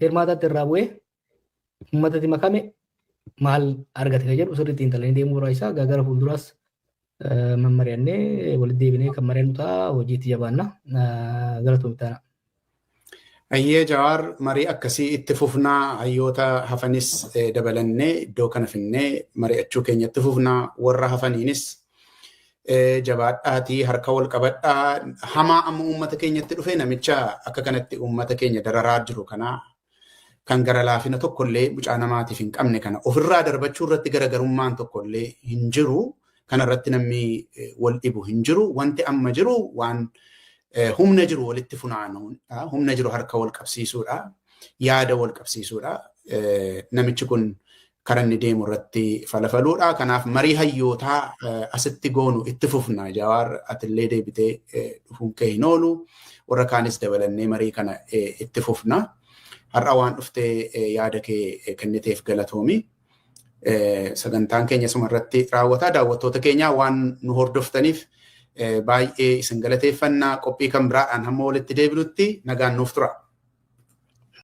Hirmaataatti irraa bu'ee uummatatti makame maal argate kan jedhu sirriitti intalanii deemuu barbaachisaa gara fuulduraas mammari'annee walitti deebinee kan mari'annu ta'a hojiitti jabaanna galatoomii taana. Ayyee Jawaar marii akkasii itti fufnaa hayyoota hafanis dabalannee iddoo kana finnee mari'achuu keenyatti fufnaa warra hafaniinis jabaadhaatii harka wal qabadhaa hamaa amma uummata keenyatti dhufe namicha akka kanatti uummata keenya dararaa jiru kanaa kan gara laafina tokkollee mucaa namaatiif hin qabne kana ofirraa darbachuu irratti garagarummaan tokkollee hin jiru kanarratti namni wal dhibu hin jiru wanti amma jiru waan humna jiru walitti funaanuudha humna jiru harka wal qabsiisuudha yaada wal qabsiisuudha namichi kun karanni deemu irratti falafaluudha kanaaf marii hayyootaa asitti goonu itti fufna Jawaar atillee deebitee dhufuun kee hin oolu warra kaanis dabalannee marii kana itti fufna har'a waan dhuftee yaada kee kenniteef galatoomi sagantaan keenya sumarratti raawwataa daawwattoota keenya waan nu hordoftaniif baay'ee isin galateeffannaa qophii kan biraadhaan hamma walitti deebinutti nagaan nuuf tura.